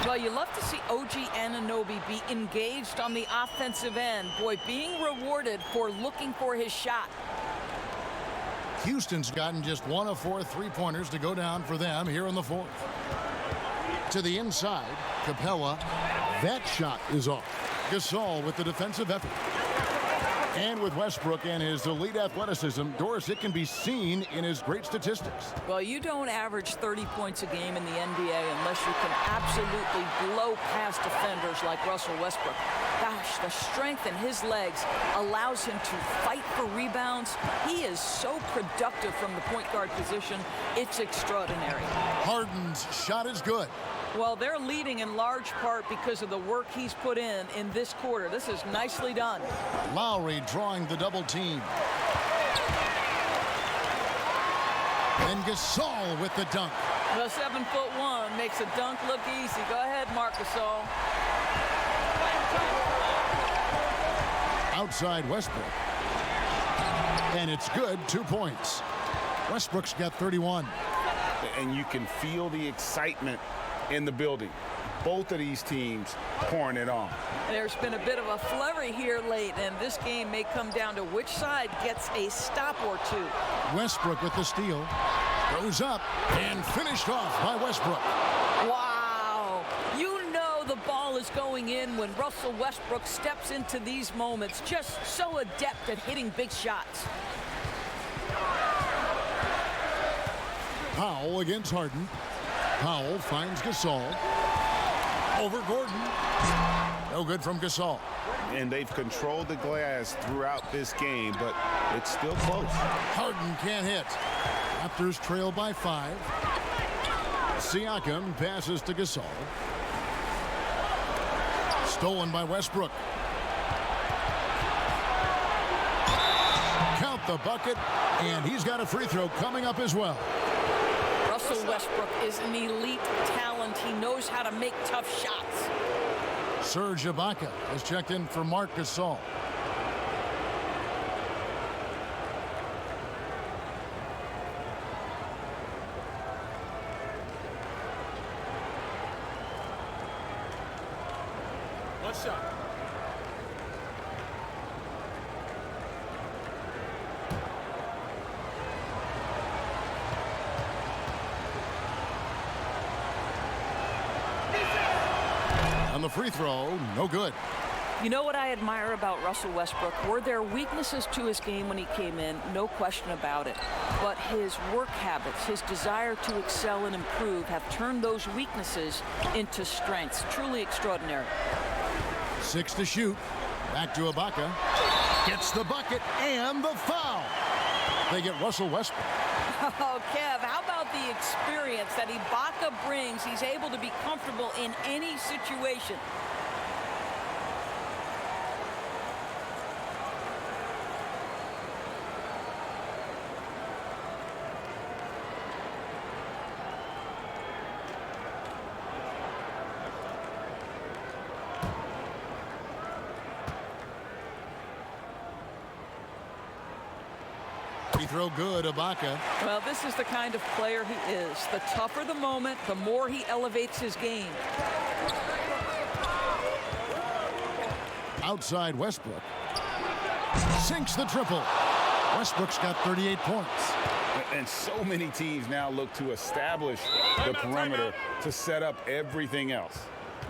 Well, you love to see OG Anunoby be engaged on the offensive end. Boy, being rewarded for looking for his shot. Houston's gotten just 1 of 4 3-pointers to go down for them here in the 4th. To the inside, Capela. That shot is off. Gasol with the defensive effort. And with Westbrook and his elite athleticism, Doris, it can be seen in his great statistics. Well, you don't average 30 points a game in the NBA unless you can absolutely blow past defenders like Russell Westbrook. Gosh, the strength in his legs allows him to fight for rebounds. He is so productive from the point guard position. It's extraordinary. Harden's shot is good. Well, they're leading in large part because of the work he's put in this quarter. This is nicely done. Lowry drawing the double team. And Gasol with the dunk. The 7'1" makes a dunk look easy. Go ahead, Marc Gasol. Outside Westbrook. And it's good, 2 points. Westbrook's got 31. And you can feel the excitement in the building. Both of these teams pouring it on. There's been a bit of a flurry here late, and this game may come down to which side gets a stop or two. Westbrook with the steal. Goes up and finished off by Westbrook. Wow. You know the ball is going in when Russell Westbrook steps into these moments. Just so adept at hitting big shots. Powell against Harden. Powell finds Gasol. Over Gordon. No good from Gasol. And they've controlled the glass throughout this game, but it's still close. Harden can't hit. Raptors trail by 5. Siakam passes to Gasol. Stolen by Westbrook. Count the bucket, and he's got a free throw coming up as well. Russell Westbrook is an elite talent. He knows how to make tough shots. Serge Ibaka has checked in for Marc Gasol. One shot. On the free throw, no good. You know what I admire about Russell Westbrook? Were there weaknesses to his game when he came in? No question about it. But his work habits, his desire to excel and improve have turned those weaknesses into strengths. Truly extraordinary. 6 to shoot. Back to Ibaka. Gets the bucket and the foul. They get Russell Westbrook. Oh, Kev, how about the experience that Ibaka brings? He's able to be comfortable in any situation. Free throw good, Ibaka. Well, this is the kind of player he is. The tougher the moment, the more he elevates his game. Outside Westbrook. Sinks the triple. Westbrook's got 38 points. And so many teams now look to establish the perimeter to set up everything else.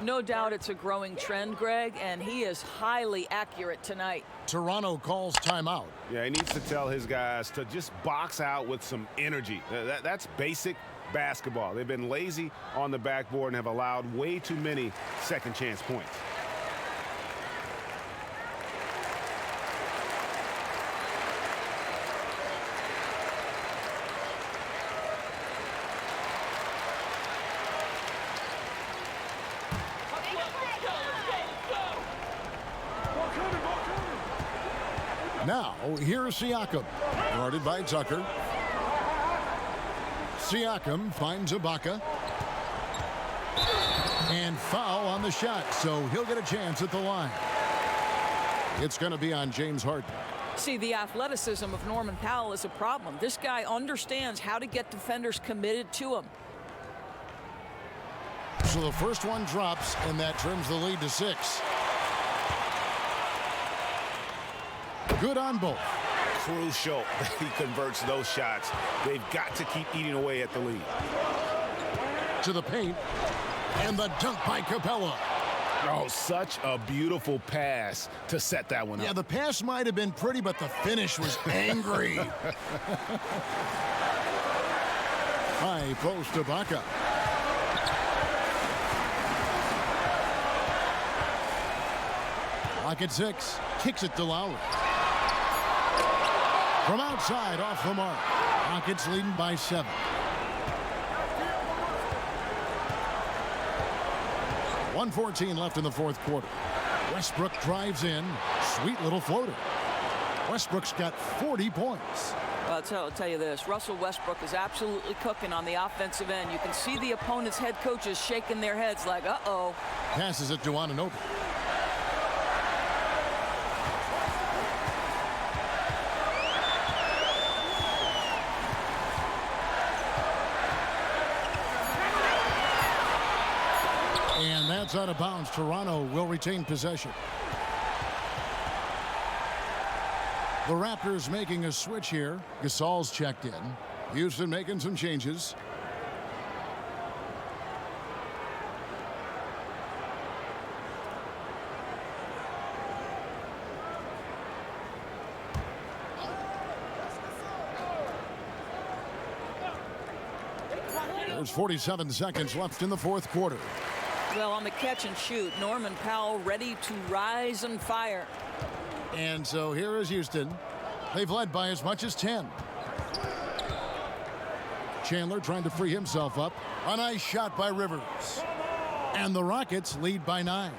No doubt it's a growing trend, Greg, and he is highly accurate tonight. Toronto calls timeout. Yeah, he needs to tell his guys to just box out with some energy. That's basic basketball. They've been lazy on the backboard and have allowed way too many second chance points. Now, here's Siakam, guarded by Tucker. Siakam finds Ibaka. And foul on the shot, so he'll get a chance at the line. It's going to be on James Harden. See, the athleticism of Norman Powell is a problem. This guy understands how to get defenders committed to him. So the first one drops, and that trims the lead to 6. Good on both. Crucial that he converts those shots. They've got to keep eating away at the lead. To the paint, and the dunk by Capela. Oh, such a beautiful pass to set that one up. Yeah, the pass might have been pretty, but the finish was angry. High post to Baca. Lock at 6. Kicks it to Lowry. From outside, off the mark. Rockets leading by 7. .114 left in the fourth quarter. Westbrook drives in. Sweet little floater. Westbrook's got 40 points. Well, I'll tell you this. Russell Westbrook is absolutely cooking on the offensive end. You can see the opponent's head coaches shaking their heads like, uh-oh. Passes it to Anunoby. And that's out of bounds. Toronto will retain possession. The Raptors making a switch here. Gasol's checked in. Houston making some changes. There's 47 seconds left in the fourth quarter. Well, on the catch and shoot, Norman Powell ready to rise and fire. And so here is Houston. They've led by as much as 10. Chandler trying to free himself up. A nice shot by Rivers. And the Rockets lead by 9.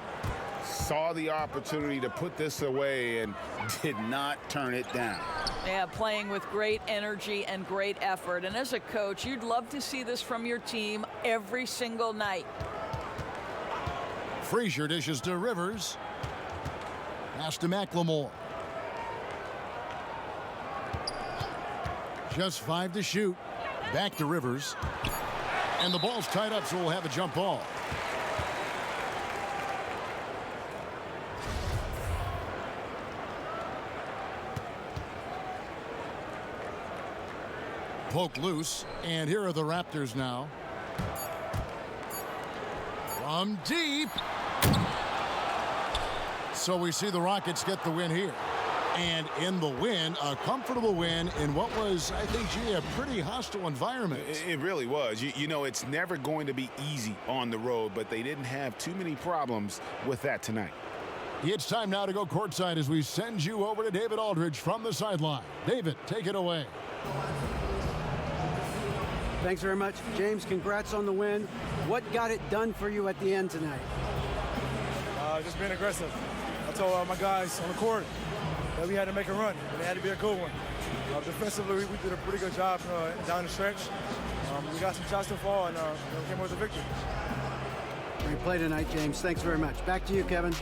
Saw the opportunity to put this away and did not turn it down. Yeah, playing with great energy and great effort. And as a coach, you'd love to see this from your team every single night. Frazier dishes to Rivers. Pass to McLemore. Just 5 to shoot. Back to Rivers. And the ball's tied up, so we'll have a jump ball. Poke loose, and here are the Raptors now. From deep. So we see the Rockets get the win here. And in the win, a comfortable win in what was, I think, gee, a pretty hostile environment. It really was. You know, it's never going to be easy on the road, but they didn't have too many problems with that tonight. It's time now to go courtside as we send you over to David Aldridge from the sideline. David, take it away. Thanks very much, James. Congrats on the win. What got it done for you at the end tonight? Just being aggressive. I told my guys on the court that we had to make a run, and it had to be a good one. Defensively, we did a pretty good job down the stretch. We got some shots to fall, and came with a victory. Great play tonight, James. Thanks very much. Back to you, Kevin.